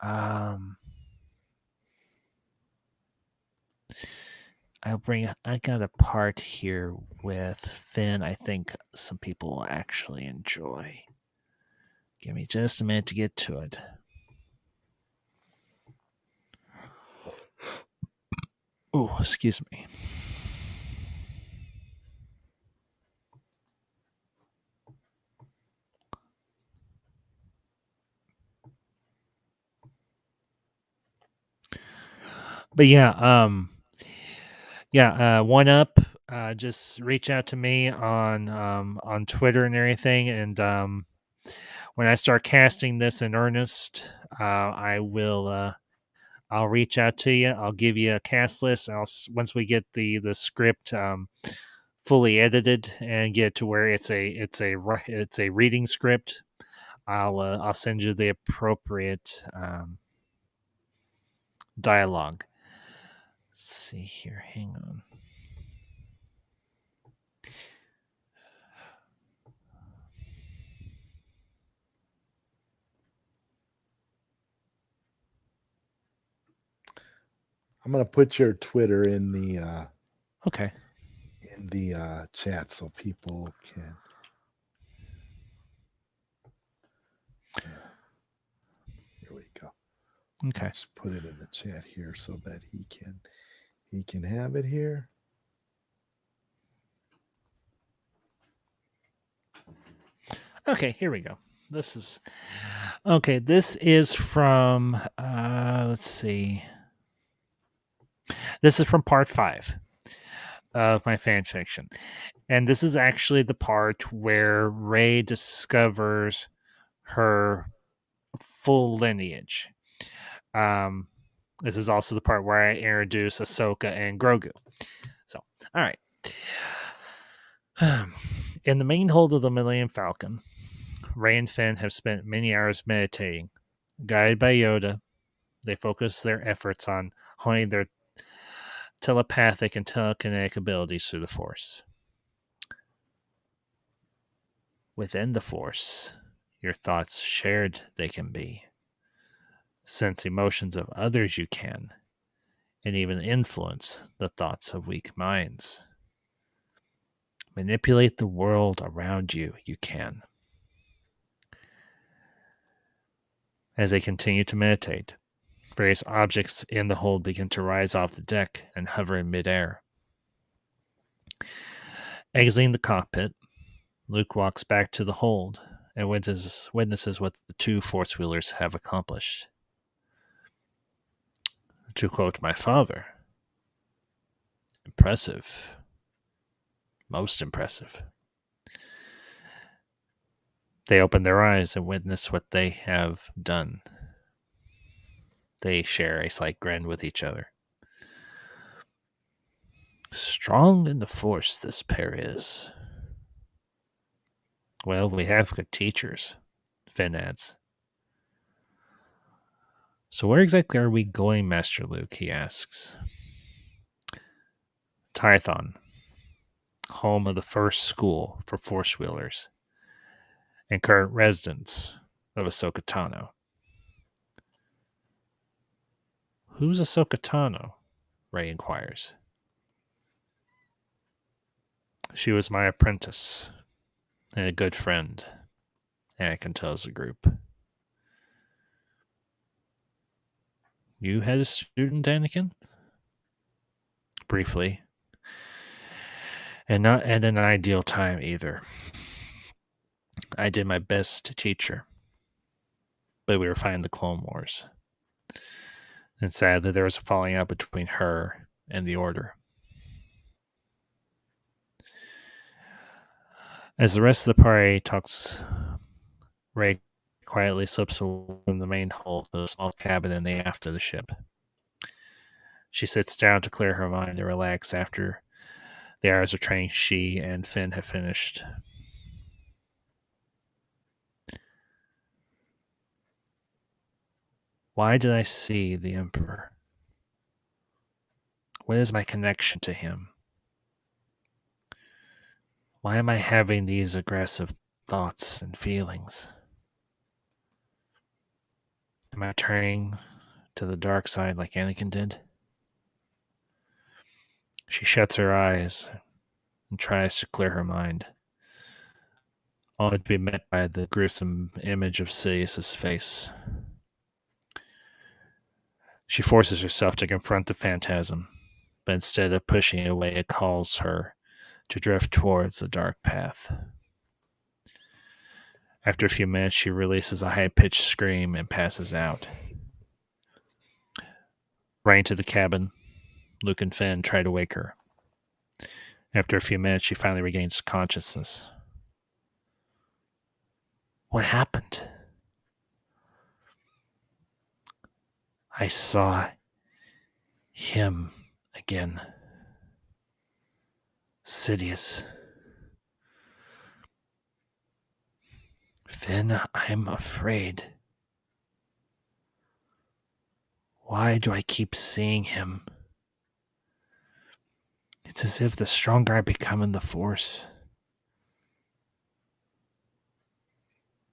Um, I got a part here with Finn. I think some people will actually enjoy. Give me just a minute to get to it. Oh, excuse me. But one up. Just reach out to me on Twitter and everything, and when I start casting this in earnest, I will. I'll reach out to you. I'll give you a cast list. Once we get the script fully edited and get to where it's a reading script, I'll send you the appropriate dialogue. Let's see here. Hang on. I'm going to put your Twitter in the Okay. Chat so people can. Yeah. Here we go. Okay. Just put it in the chat here so that he can have it here. Okay, here we go. This is from let's see. This is from part 5 of my fan fiction. And this is actually the part where Rey discovers her full lineage. This is also the part where I introduce Ahsoka and Grogu. So, all right. In the main hold of the Millennium Falcon, Rey and Finn have spent many hours meditating. Guided by Yoda, they focus their efforts on honing their telepathic and telekinetic abilities through the Force. Within the Force, your thoughts shared they can be. Sense emotions of others you can, and even influence the thoughts of weak minds. Manipulate the world around you can. As they continue to meditate, various objects in the hold begin to rise off the deck and hover in midair. Exiting the cockpit, Luke walks back to the hold and witnesses what the two Force wheelers have accomplished. To quote my father, impressive. Most impressive. They open their eyes and witness what they have done. They share a slight grin with each other. Strong in the Force, this pair is. Well, we have good teachers, Finn adds. So where exactly are we going, Master Luke, he asks. Tython, home of the first school for Force wheelers, and current residence of Ahsoka Tano. Who's Ahsoka Tano? Rey inquires. She was my apprentice and a good friend, Anakin tells the group. You had a student, Anakin? Briefly. And not at an ideal time either. I did my best to teach her. But we were fighting the Clone Wars. And sadly, there was a falling out between her and the Order. As the rest of the party talks, Rey quietly slips from the main hold to a small cabin in the aft of the ship. She sits down to clear her mind and relax after the hours of training she and Finn have finished. Why did I see the Emperor? What is my connection to him? Why am I having these aggressive thoughts and feelings? Am I turning to the dark side like Anakin did? She shuts her eyes and tries to clear her mind, only to be met by the gruesome image of Sidious's face. She forces herself to confront the phantasm, but instead of pushing it away, it calls her to drift towards the dark path. After a few minutes, she releases a high-pitched scream and passes out. Running to the cabin, Luke and Finn try to wake her. After a few minutes, she finally regains consciousness. What happened? I saw him again. Sidious. Finn, I'm afraid. Why do I keep seeing him? It's as if the stronger I become in the Force,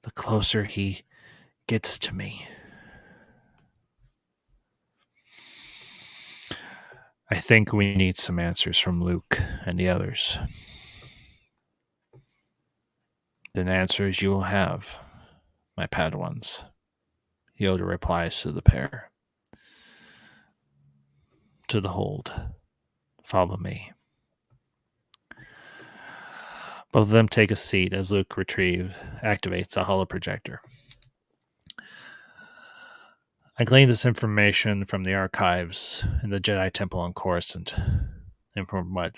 the closer he gets to me. I think we need some answers from Luke and the others. Then answers you will have, my Padawans. Yoda replies to the pair. To the hold. Follow me. Both of them take a seat as Luke activates a holo projector. I gleaned this information from the archives in the Jedi Temple on Coruscant, and from what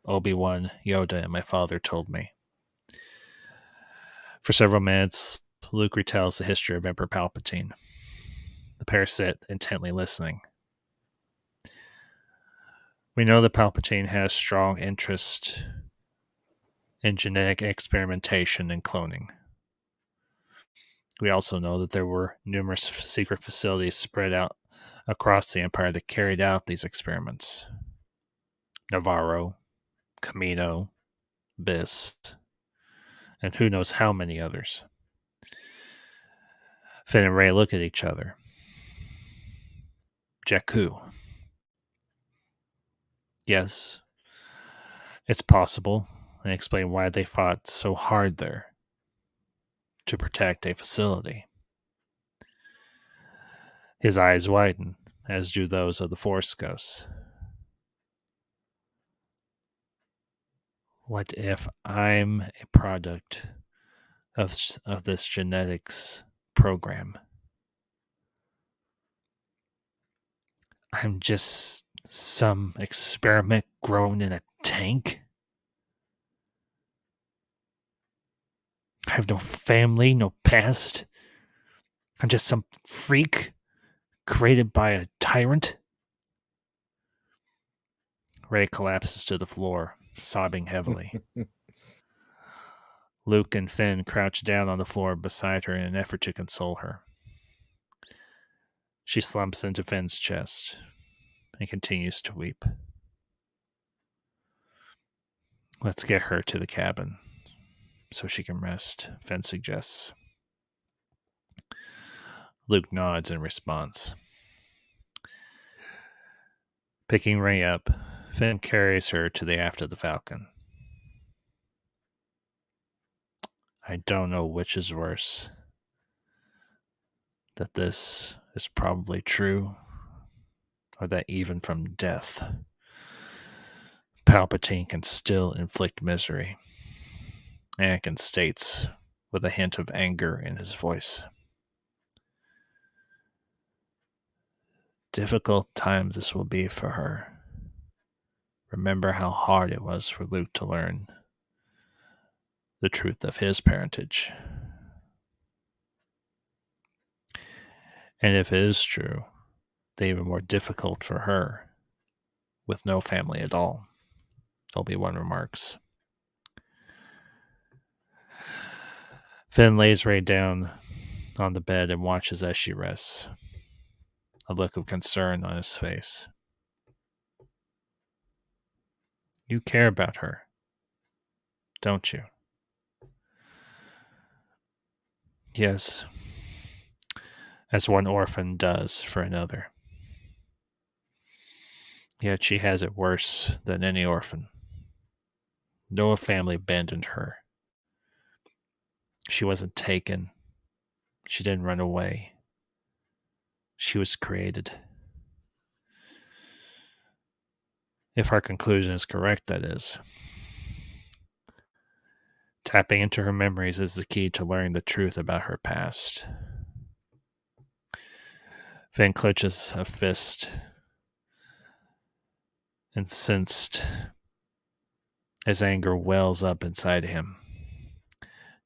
Obi-Wan, Yoda, and my father told me. For several minutes, Luke retells the history of Emperor Palpatine. The pair sit intently listening. We know that Palpatine has strong interest in genetic experimentation and cloning. We also know that there were numerous secret facilities spread out across the Empire that carried out these experiments. Navarro, Camino, Biss, and who knows how many others. Finn and Rey look at each other. Jakku. Yes, it's possible, and explain why they fought so hard there to protect a facility. His eyes widen, as do those of the Force Ghosts. What if I'm a product of this genetics program? I'm just some experiment grown in a tank? I have no family, no past. I'm just some freak created by a tyrant. Rey collapses to the floor, sobbing heavily. Luke and Finn crouch down on the floor beside her in an effort to console her. She slumps into Finn's chest and continues to weep. Let's get her to the cabin so she can rest, Finn suggests. Luke nods in response. Picking Rey up, Finn carries her to the aft of the Falcon. I don't know which is worse. That this is probably true, or that even from death, Palpatine can still inflict misery. Anakin states, with a hint of anger in his voice. Difficult times this will be for her. Remember how hard it was for Luke to learn the truth of his parentage. And if it is true, then even more difficult for her, with no family at all, Obi-Wan remarks. Finn lays Rey down on the bed and watches as she rests. a look of concern on his face. You care about her, don't you? Yes, as one orphan does for another. Yet she has it worse than any orphan. No family abandoned her. She wasn't taken. She didn't run away. She was created. If our conclusion is correct, that is. Tapping into her memories is the key to learning the truth about her past. Finn clenches a fist, incensed as anger wells up inside him.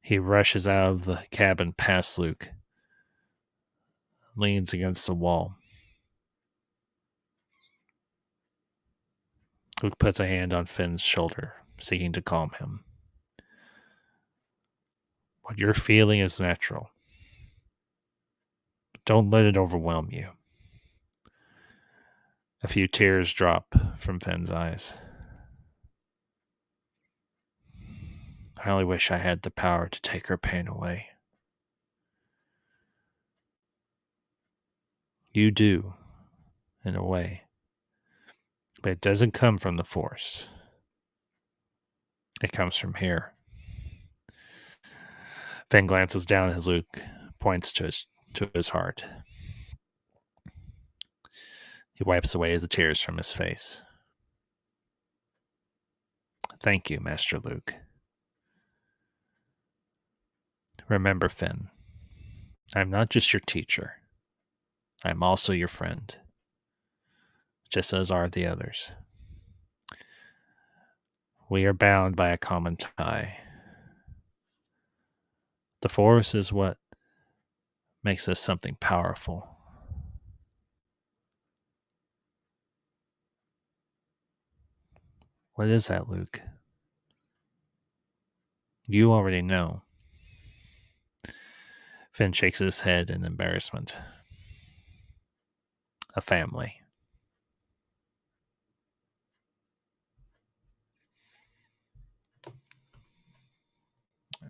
He rushes out of the cabin past Luke, leans against the wall. Luke puts a hand on Finn's shoulder, seeking to calm him. What you're feeling is natural. Don't let it overwhelm you. A few tears drop from Finn's eyes. I only wish I had the power to take her pain away. You do, in a way. But it doesn't come from the Force. It comes from here. Finn glances down as Luke points to his heart. He wipes away the tears from his face. Thank you, Master Luke. Remember, Finn, I'm not just your teacher. I'm also your friend, just as are the others. We are bound by a common tie. The Force is what makes us something powerful. What is that, Luke? You already know. Finn shakes his head in embarrassment. A family.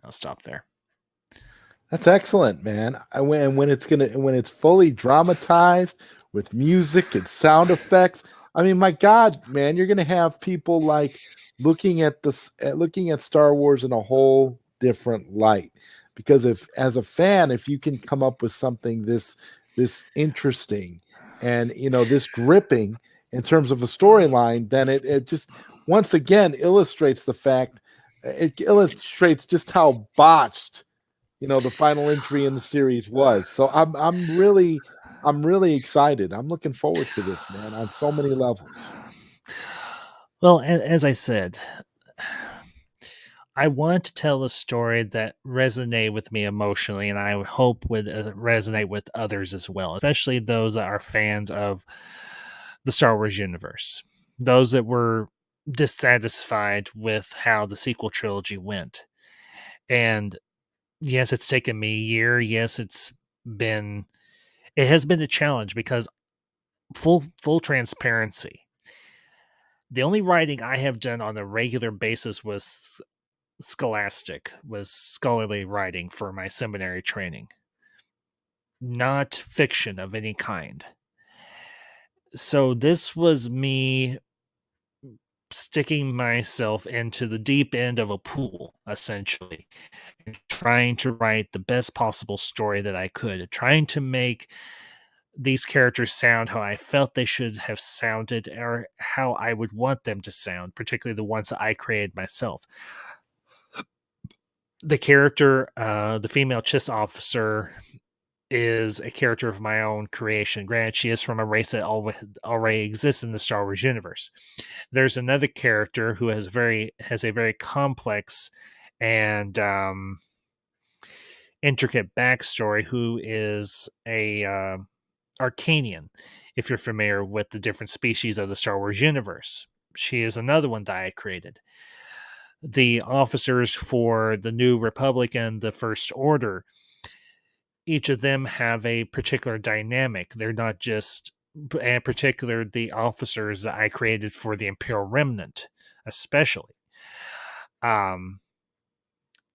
I'll stop there. That's excellent, man. When it's fully dramatized with music and sound effects. I mean, my God, man, you're gonna have people like looking at Star Wars in a whole different light. Because if, as a fan, if you can come up with something this interesting and this gripping in terms of a storyline, then it just once again illustrates just how botched the final entry in the series was. So I'm really excited. I'm looking forward to this, man, on so many levels. Well, as I said, I want to tell a story that resonate with me emotionally, and I hope would resonate with others as well, especially those that are fans of the Star Wars universe, those that were dissatisfied with how the sequel trilogy went. And yes, it's taken me a year. Yes, it has been a challenge because full transparency. The only writing I have done on a regular basis was scholarly writing for my seminary training, not fiction of any kind. So this was me sticking myself into the deep end of a pool, essentially, and trying to write the best possible story that I could, trying to make these characters sound how I felt they should have sounded or how I would want them to sound, particularly the ones that I created myself. The character, the female Chiss officer, is a character of my own creation. Granted, she is from a race that already exists in the Star Wars universe. There's another character who has a very complex and intricate backstory, who is a Arcanian, if you're familiar with the different species of the Star Wars universe. She is another one that I created. The officers for the New Republic and the First Order, each of them have a particular dynamic. They're not just, in particular, the officers that I created for the Imperial Remnant, especially.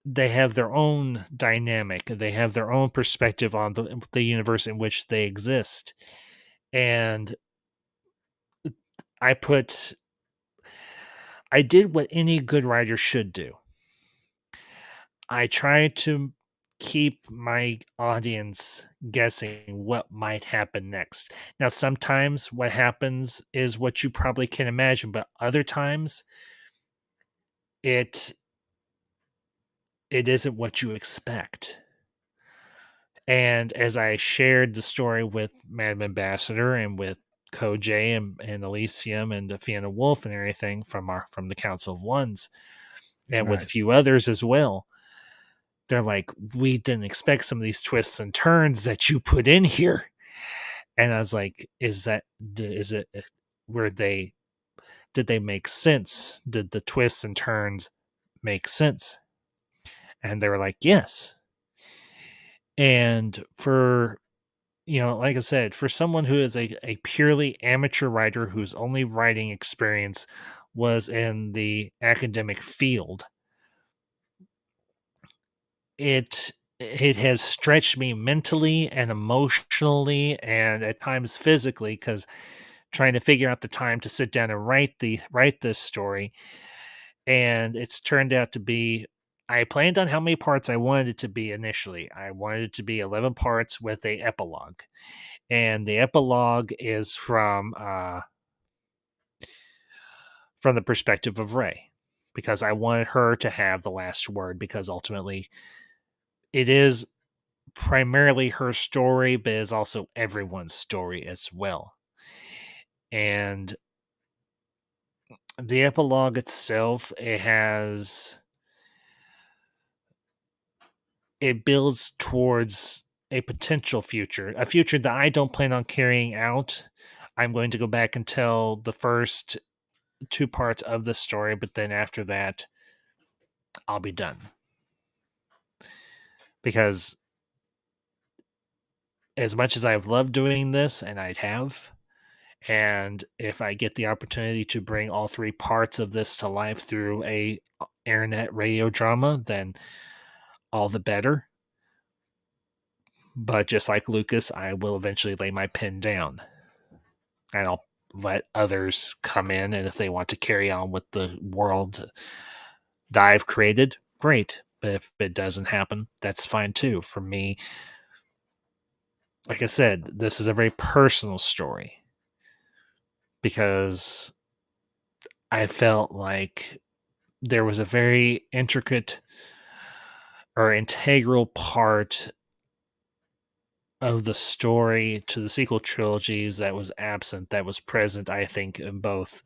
They have their own dynamic. They have their own perspective on the universe in which they exist. And I did what any good writer should do. I try to keep my audience guessing what might happen next. Now, sometimes what happens is what you probably can imagine, but other times it isn't what you expect. And as I shared the story with Madam Ambassador and with Koj and Elysium and Fiona Wolf and everything from the Council of Ones, and with a few others as well, they're like, we didn't expect some of these twists and turns that you put in here. And I was like, is it did they make sense? Did the twists and turns make sense? And they were like, yes. And for, like I said, for someone who is a purely amateur writer whose only writing experience was in the academic field, it has stretched me mentally and emotionally and at times physically, because trying to figure out the time to sit down and write this story. And it's turned out to be, I planned on how many parts I wanted it to be initially. I wanted it to be 11 parts with a epilogue. And the epilogue is from the perspective of Rey, because I wanted her to have the last word, because ultimately it is primarily her story, but it's also everyone's story as well. And the epilogue itself, it builds towards a potential future, a future that I don't plan on carrying out. I'm going to go back and tell the first 2 parts of the story, but then after that, I'll be done. Because as much as I've loved doing this, and I have, and if I get the opportunity to bring all 3 parts of this to life through a internet radio drama, then all the better. But just like Lucas, I will eventually lay my pen down, and I'll let others come in, and if they want to carry on with the world that I've created, great. But if it doesn't happen, that's fine too. For me, like I said, this is a very personal story, because I felt like there was a very intricate or integral part of the story to the sequel trilogies that was absent, that was present, I think, in both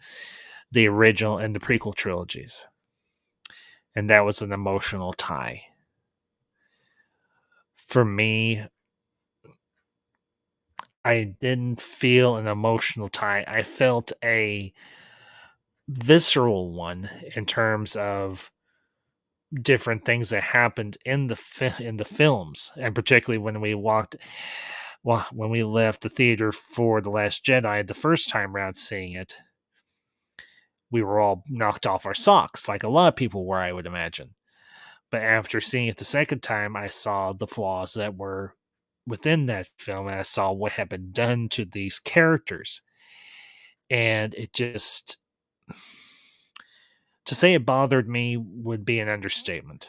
the original and the prequel trilogies. And that was an emotional tie. For me, I didn't feel an emotional tie. I felt a visceral one in terms of different things that happened in the films, and particularly when when we left the theater for The Last Jedi the first time around seeing it, we were all knocked off our socks, like a lot of people were, I would imagine. But after seeing it the second time, I saw the flaws that were within that film, and I saw what had been done to these characters. And it just, to say it bothered me would be an understatement.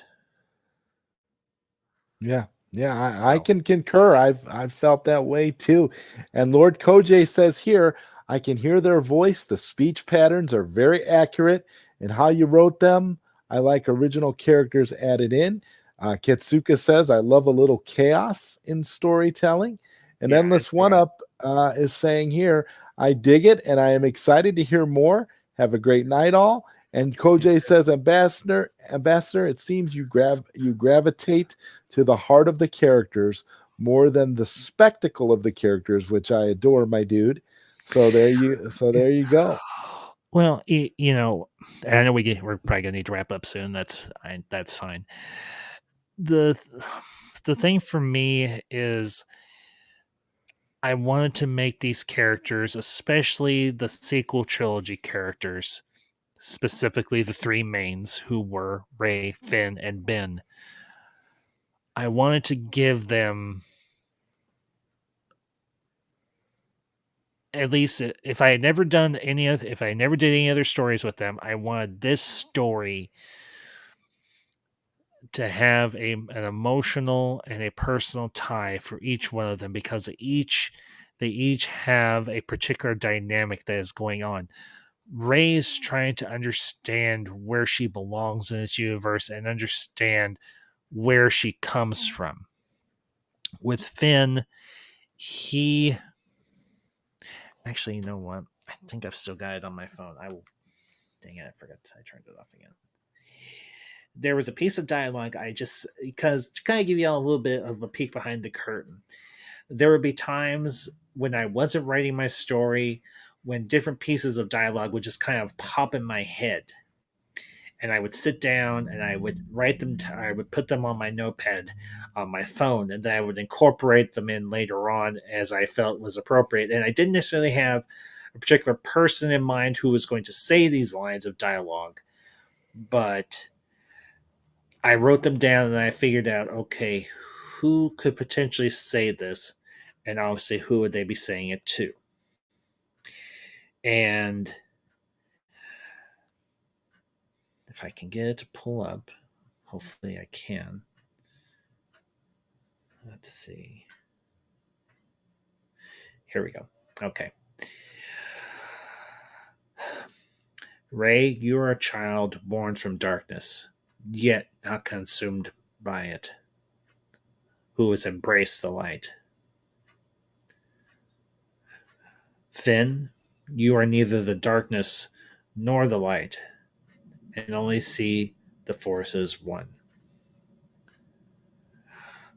Yeah. Yeah, I So, can concur. I've felt that way too. And Lord Koj says here, I can hear their voice. The speech patterns are very accurate, and how you wrote them, I like original characters added in. Ketsuka says, I love a little chaos in storytelling. And yeah, Endless it's One great. Up is saying here, I dig it, and I am excited to hear more. Have a great night, all. And Koj says, Ambassador, it seems you gravitate to the heart of the characters more than the spectacle of the characters, which I adore, my dude. So there you go. Well, I know we're probably gonna need to wrap up soon. That's fine. The the thing for me is I wanted to make these characters, especially the sequel trilogy characters, specifically the three mains who were Ray, Finn, and Ben. I wanted to give them, at least if I had never done any other, if I never did any other stories with them, I wanted this story to have an emotional and a personal tie for each one of them, because they each have a particular dynamic that is going on. Ray's trying to understand where she belongs in this universe and understand where she comes from. With Finn, he actually, you know what? I think I've still got it on my phone. I will. Dang it! I forgot. I turned it off again. There was a piece of dialogue because to kind of give you all a little bit of a peek behind the curtain. There would be times when I wasn't writing my story, when different pieces of dialogue would just kind of pop in my head, and I would sit down and I would write them. I would put them on my notepad on my phone, and then I would incorporate them in later on as I felt was appropriate. And I didn't necessarily have a particular person in mind who was going to say these lines of dialogue, but I wrote them down and I figured out, okay, who could potentially say this, and obviously who would they be saying it to? And if I can get it to pull up, hopefully I can. Let's see. Here we go. Okay. Ray, you are a child born from darkness, yet not consumed by it, who has embraced the light. Finn, you are neither the darkness nor the light, and only see the force as one.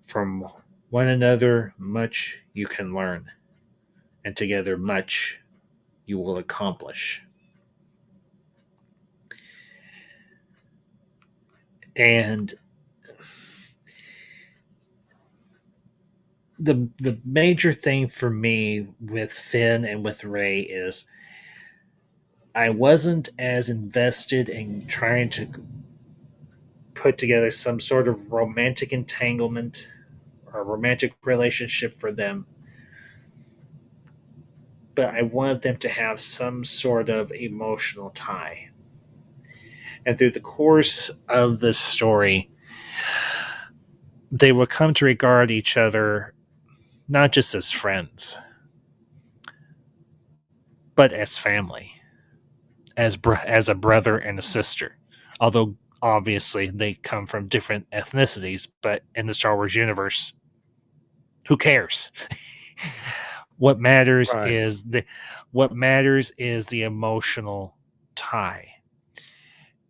From one another, much you can learn, and together, much you will accomplish. And the major thing for me with Finn and with Ray is I wasn't as invested in trying to put together some sort of romantic entanglement or romantic relationship for them, but I wanted them to have some sort of emotional tie. And through the course of this story, they would come to regard each other not just as friends, but as family, as a brother and a sister. Although obviously they come from different ethnicities, but in the Star Wars universe, who cares? what matters Right. is the what matters is the emotional tie.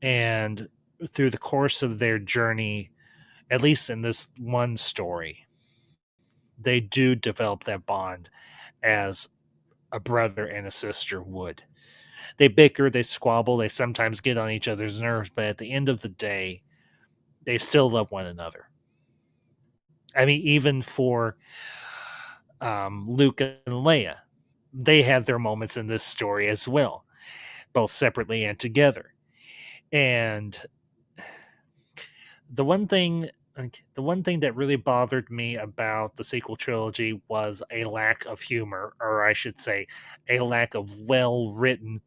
And through the course of their journey, at least in this one story, they do develop that bond as a brother and a sister would. They bicker, they squabble, they sometimes get on each other's nerves, but at the end of the day, they still love one another. I mean, even for Luke and Leia, they have their moments in this story as well, both separately and together. And the one thing the one thing that really bothered me about the sequel trilogy was a lack of humor, or I should say a lack of well written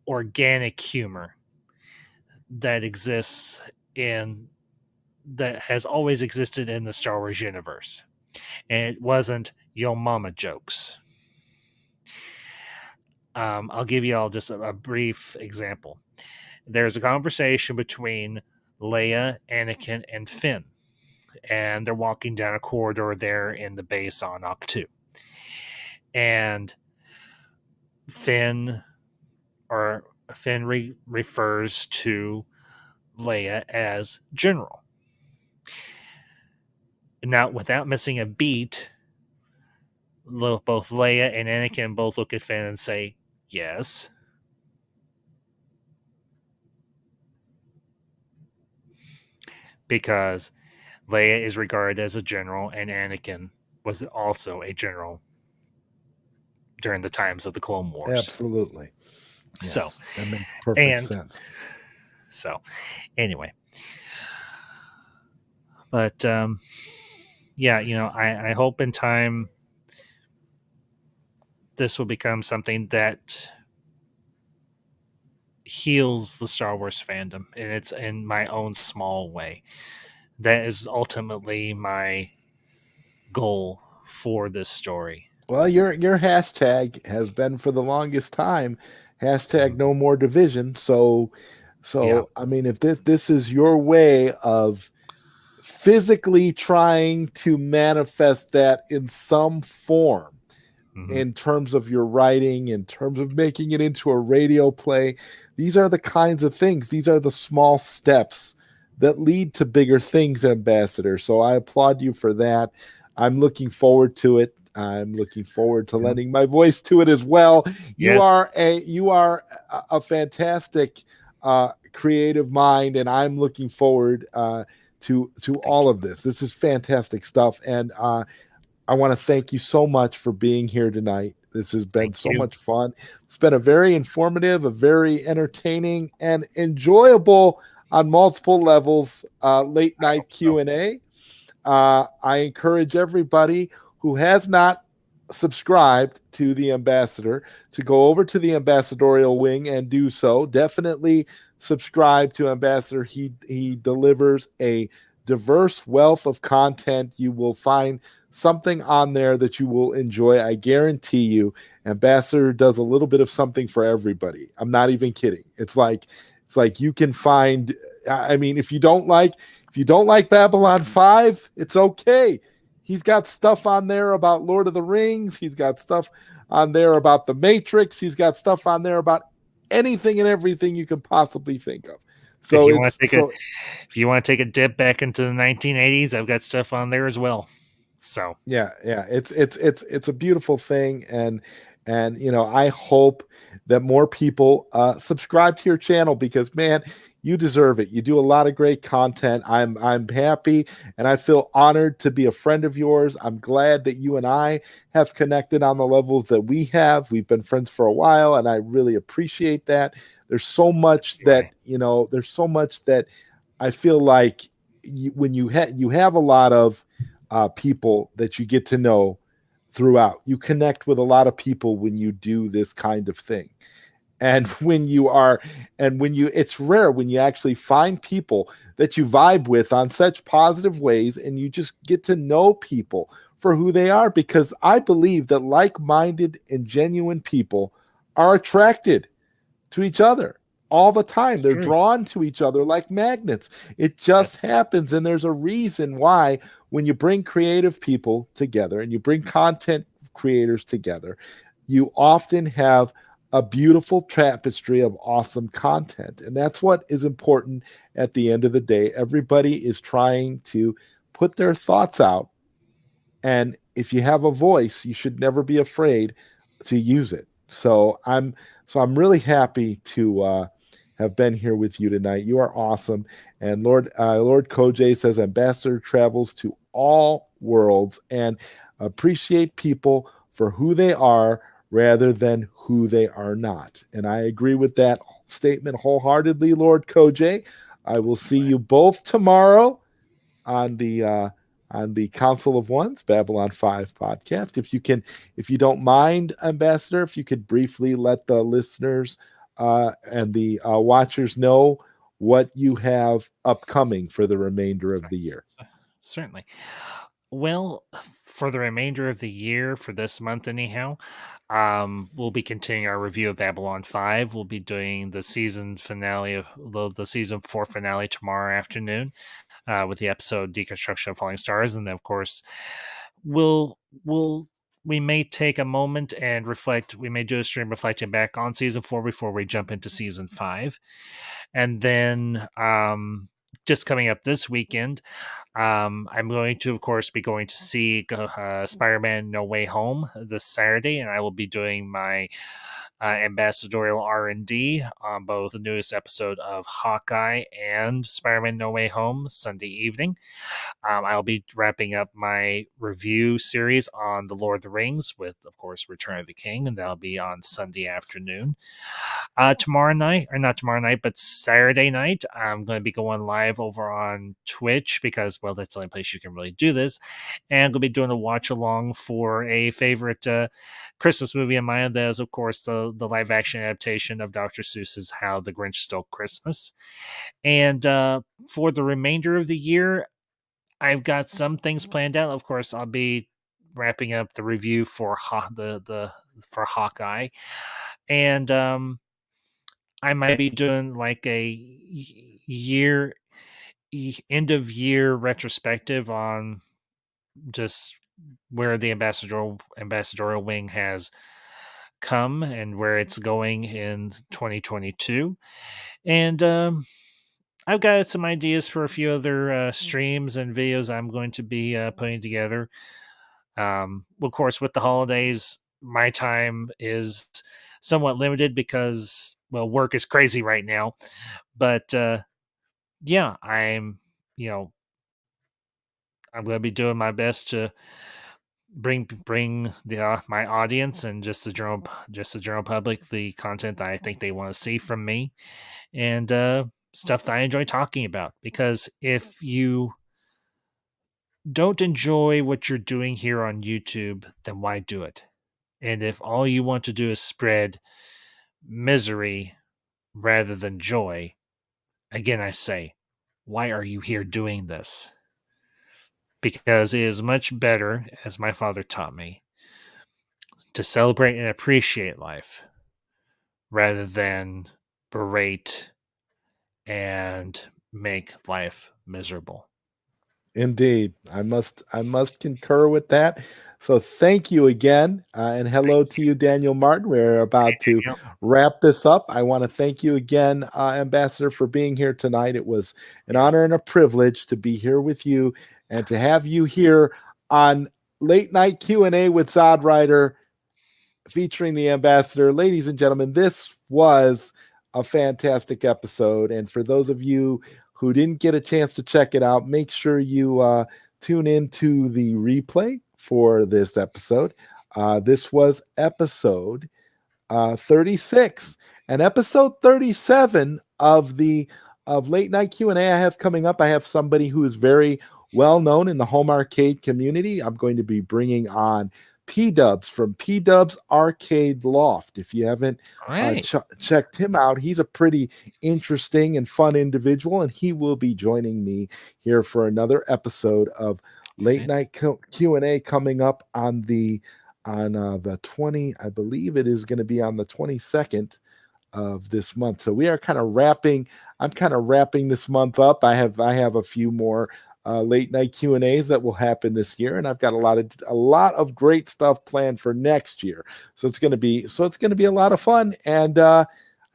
organic humor that exists in that has always existed in the Star Wars universe. And it wasn't yo mama jokes. I'll give you all just a brief example. There's a conversation between Leia, Anakin, and Finn, and they're walking down a corridor there in the base on Octu. And Finn or refers to Leia as General. Now, without missing a beat, both Leia and Anakin both look at Finn and say, "Yes." Because Leia is regarded as a general, and Anakin was also a general during the times of the Clone Wars. Absolutely. So, Yes, that makes perfect and sense. so anyway, but yeah, I hope in time this will become something that heals the Star Wars fandom, and it's in my own small way. That is ultimately my goal for this story. Well, your hashtag has been for the longest time hashtag Mhm. no more division. So Yeah. I mean, if this is your way of physically trying to manifest that in some form, Hmm. in terms of your writing, in terms of making it into a radio play. These are the kinds of things, these are the small steps that lead to bigger things, Ambassador. So I applaud you for that. I'm looking forward to it. I'm looking forward to Yeah. lending my voice to it as well. Yes. You are a fantastic creative mind, and I'm looking forward to Thank all you. of this. This is fantastic stuff, and I want to thank you so much for being here tonight. This has been Thank so you. much fun. It's been a very informative, a very entertaining, and enjoyable on multiple levels late I night hope so. Q&A. I encourage everybody who has not subscribed to the Ambassador to go over to the ambassadorial wing and do so. Definitely subscribe to Ambassador. He delivers a diverse wealth of content. You will find something on there that you will enjoy. I guarantee you. Ambassador does a little bit of something for everybody. I'm not even kidding. It's like you can find. I mean, if you don't like Babylon 5, it's okay. He's got stuff on there about Lord of the Rings. He's got stuff on there about The Matrix. He's got stuff on there about anything and everything you can possibly think of. If So you want it's to take a so if you want to take a dip back into the 1980s, I've got stuff on there as well. So, yeah, it's a beautiful thing, and I hope that more people subscribe to your channel, because man, you deserve it. You do a lot of great content. I'm happy and I feel honored to be a friend of yours. I'm glad that you and I have connected on the levels that we have. We've been friends for a while, and I really appreciate that. There's so much that anyway, there's so much that I feel like when you have a lot of people that you get to know throughout. You connect with a lot of people when you do this kind of thing. And it's rare when you actually find people that you vibe with on such positive ways, and you just get to know people for who they are, because I believe that like-minded and genuine people are attracted to each other all the time. it's They're true. drawn to each other like magnets. It Yep. just happens. And there's a reason why, when you bring creative people together and you bring content creators together, you often have a beautiful tapestry of awesome content. And that's what is important at the end of the day. Everybody is trying to put their thoughts out, and if you have a voice, you should never be afraid to use it. So I'm really happy to have been here with you tonight. You are awesome. And Lord Koj says, Ambassador travels to all worlds and appreciate people for who they are rather than who they are not. And I agree with that statement wholeheartedly, Lord Koj. I will see you both tomorrow on the Council of Ones Babylon 5 podcast. If you don't mind, Ambassador, if you could briefly let the listeners and the watchers know what you have upcoming for the remainder of the year. Certainly. Well, for the remainder of the year, for this month anyhow, we'll be continuing our review of Babylon 5. We'll be doing the season finale of the season 4 finale tomorrow afternoon, with the episode Deconstruction of Falling Stars. And then, of course, we'll we'll we may take a moment and reflect. We may do a stream reflecting back on season 4 before we jump into season 5. And then, just coming up this weekend, I'm going to, of course, be going to see Spider-Man No Way Home this Saturday, and I will be doing my ambassadorial R&D on both the newest episode of Hawkeye and Spider-Man No Way Home Sunday evening. I'll be wrapping up my review series on The Lord of the Rings with, of course, Return of the King, and that'll be on Sunday afternoon. Tomorrow night, or not tomorrow night, but Saturday night, I'm going to be going live over on Twitch because, well, that's the only place you can really do this. And I'm going to be doing a watch along for a favorite Christmas movie of mine. That is, of course, the live action adaptation of Dr. Seuss's How the Grinch Stole Christmas. And for the remainder of the year, I've got some things planned out. Of course, I'll be wrapping up the review for for Hawkeye, and I might be doing like a year end of year retrospective on just where the ambassadorial wing has come and where it's going in 2022. And I've got some ideas for a few other streams and videos I'm going to be putting together. Of course, with the holidays, my time is somewhat limited because, well, work is crazy right now. But yeah, you know, I'm going to be doing my best to bring the my audience and just the general public the content that I think they want to see from me, and stuff that I enjoy talking about. Because if you don't enjoy what you're doing here on YouTube, then why do it? And if all you want to do is spread misery rather than joy, again I say, why are you here doing this? Because it is much better, as my father taught me, to celebrate and appreciate life rather than berate and make life miserable. Indeed, I must concur with that. So thank you again, and hello to you, Daniel Martin. We're about to wrap this up. I want to thank you again, Ambassador, for being here tonight. It was an honor and a privilege to be here with you and to have you here on Late Night Q&A with ZodWriter featuring the Ambassador. Ladies and gentlemen, this was a fantastic episode. And for those of you who didn't get a chance to check it out, make sure you tune into the replay for this episode. This was episode 36, and episode 37 of Late Night Q&A I have coming up. I have somebody who is very well known in the home arcade community. I'm going to be bringing on P-Dubs from P-Dubs Arcade Loft. If you haven't checked him out, he's a pretty interesting and fun individual, and he will be joining me here for another episode of Late Night Q&A coming up on the 20, I believe it is going to be on the 22nd of this month. So we are kind of wrapping. I'm kind of wrapping this month up. I have a few more late night Q&As that will happen this year, and I've got a lot of great stuff planned for next year. So it's going to be a lot of fun, and I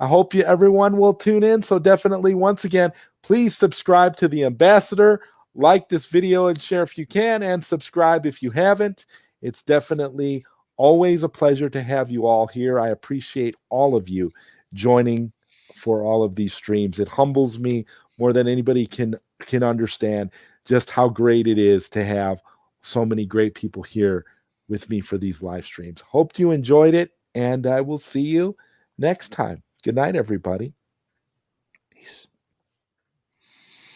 hope everyone will tune in. So definitely, once again, please subscribe to the Ambassador, like this video and share if you can, and subscribe if you haven't. It's definitely always a pleasure to have you all here. I appreciate all of you joining for all of these streams. It humbles me more than anybody can understand just how great it is to have so many great people here with me for these live streams. Hope you enjoyed it, and I will see you next time. Good night, everybody. Peace.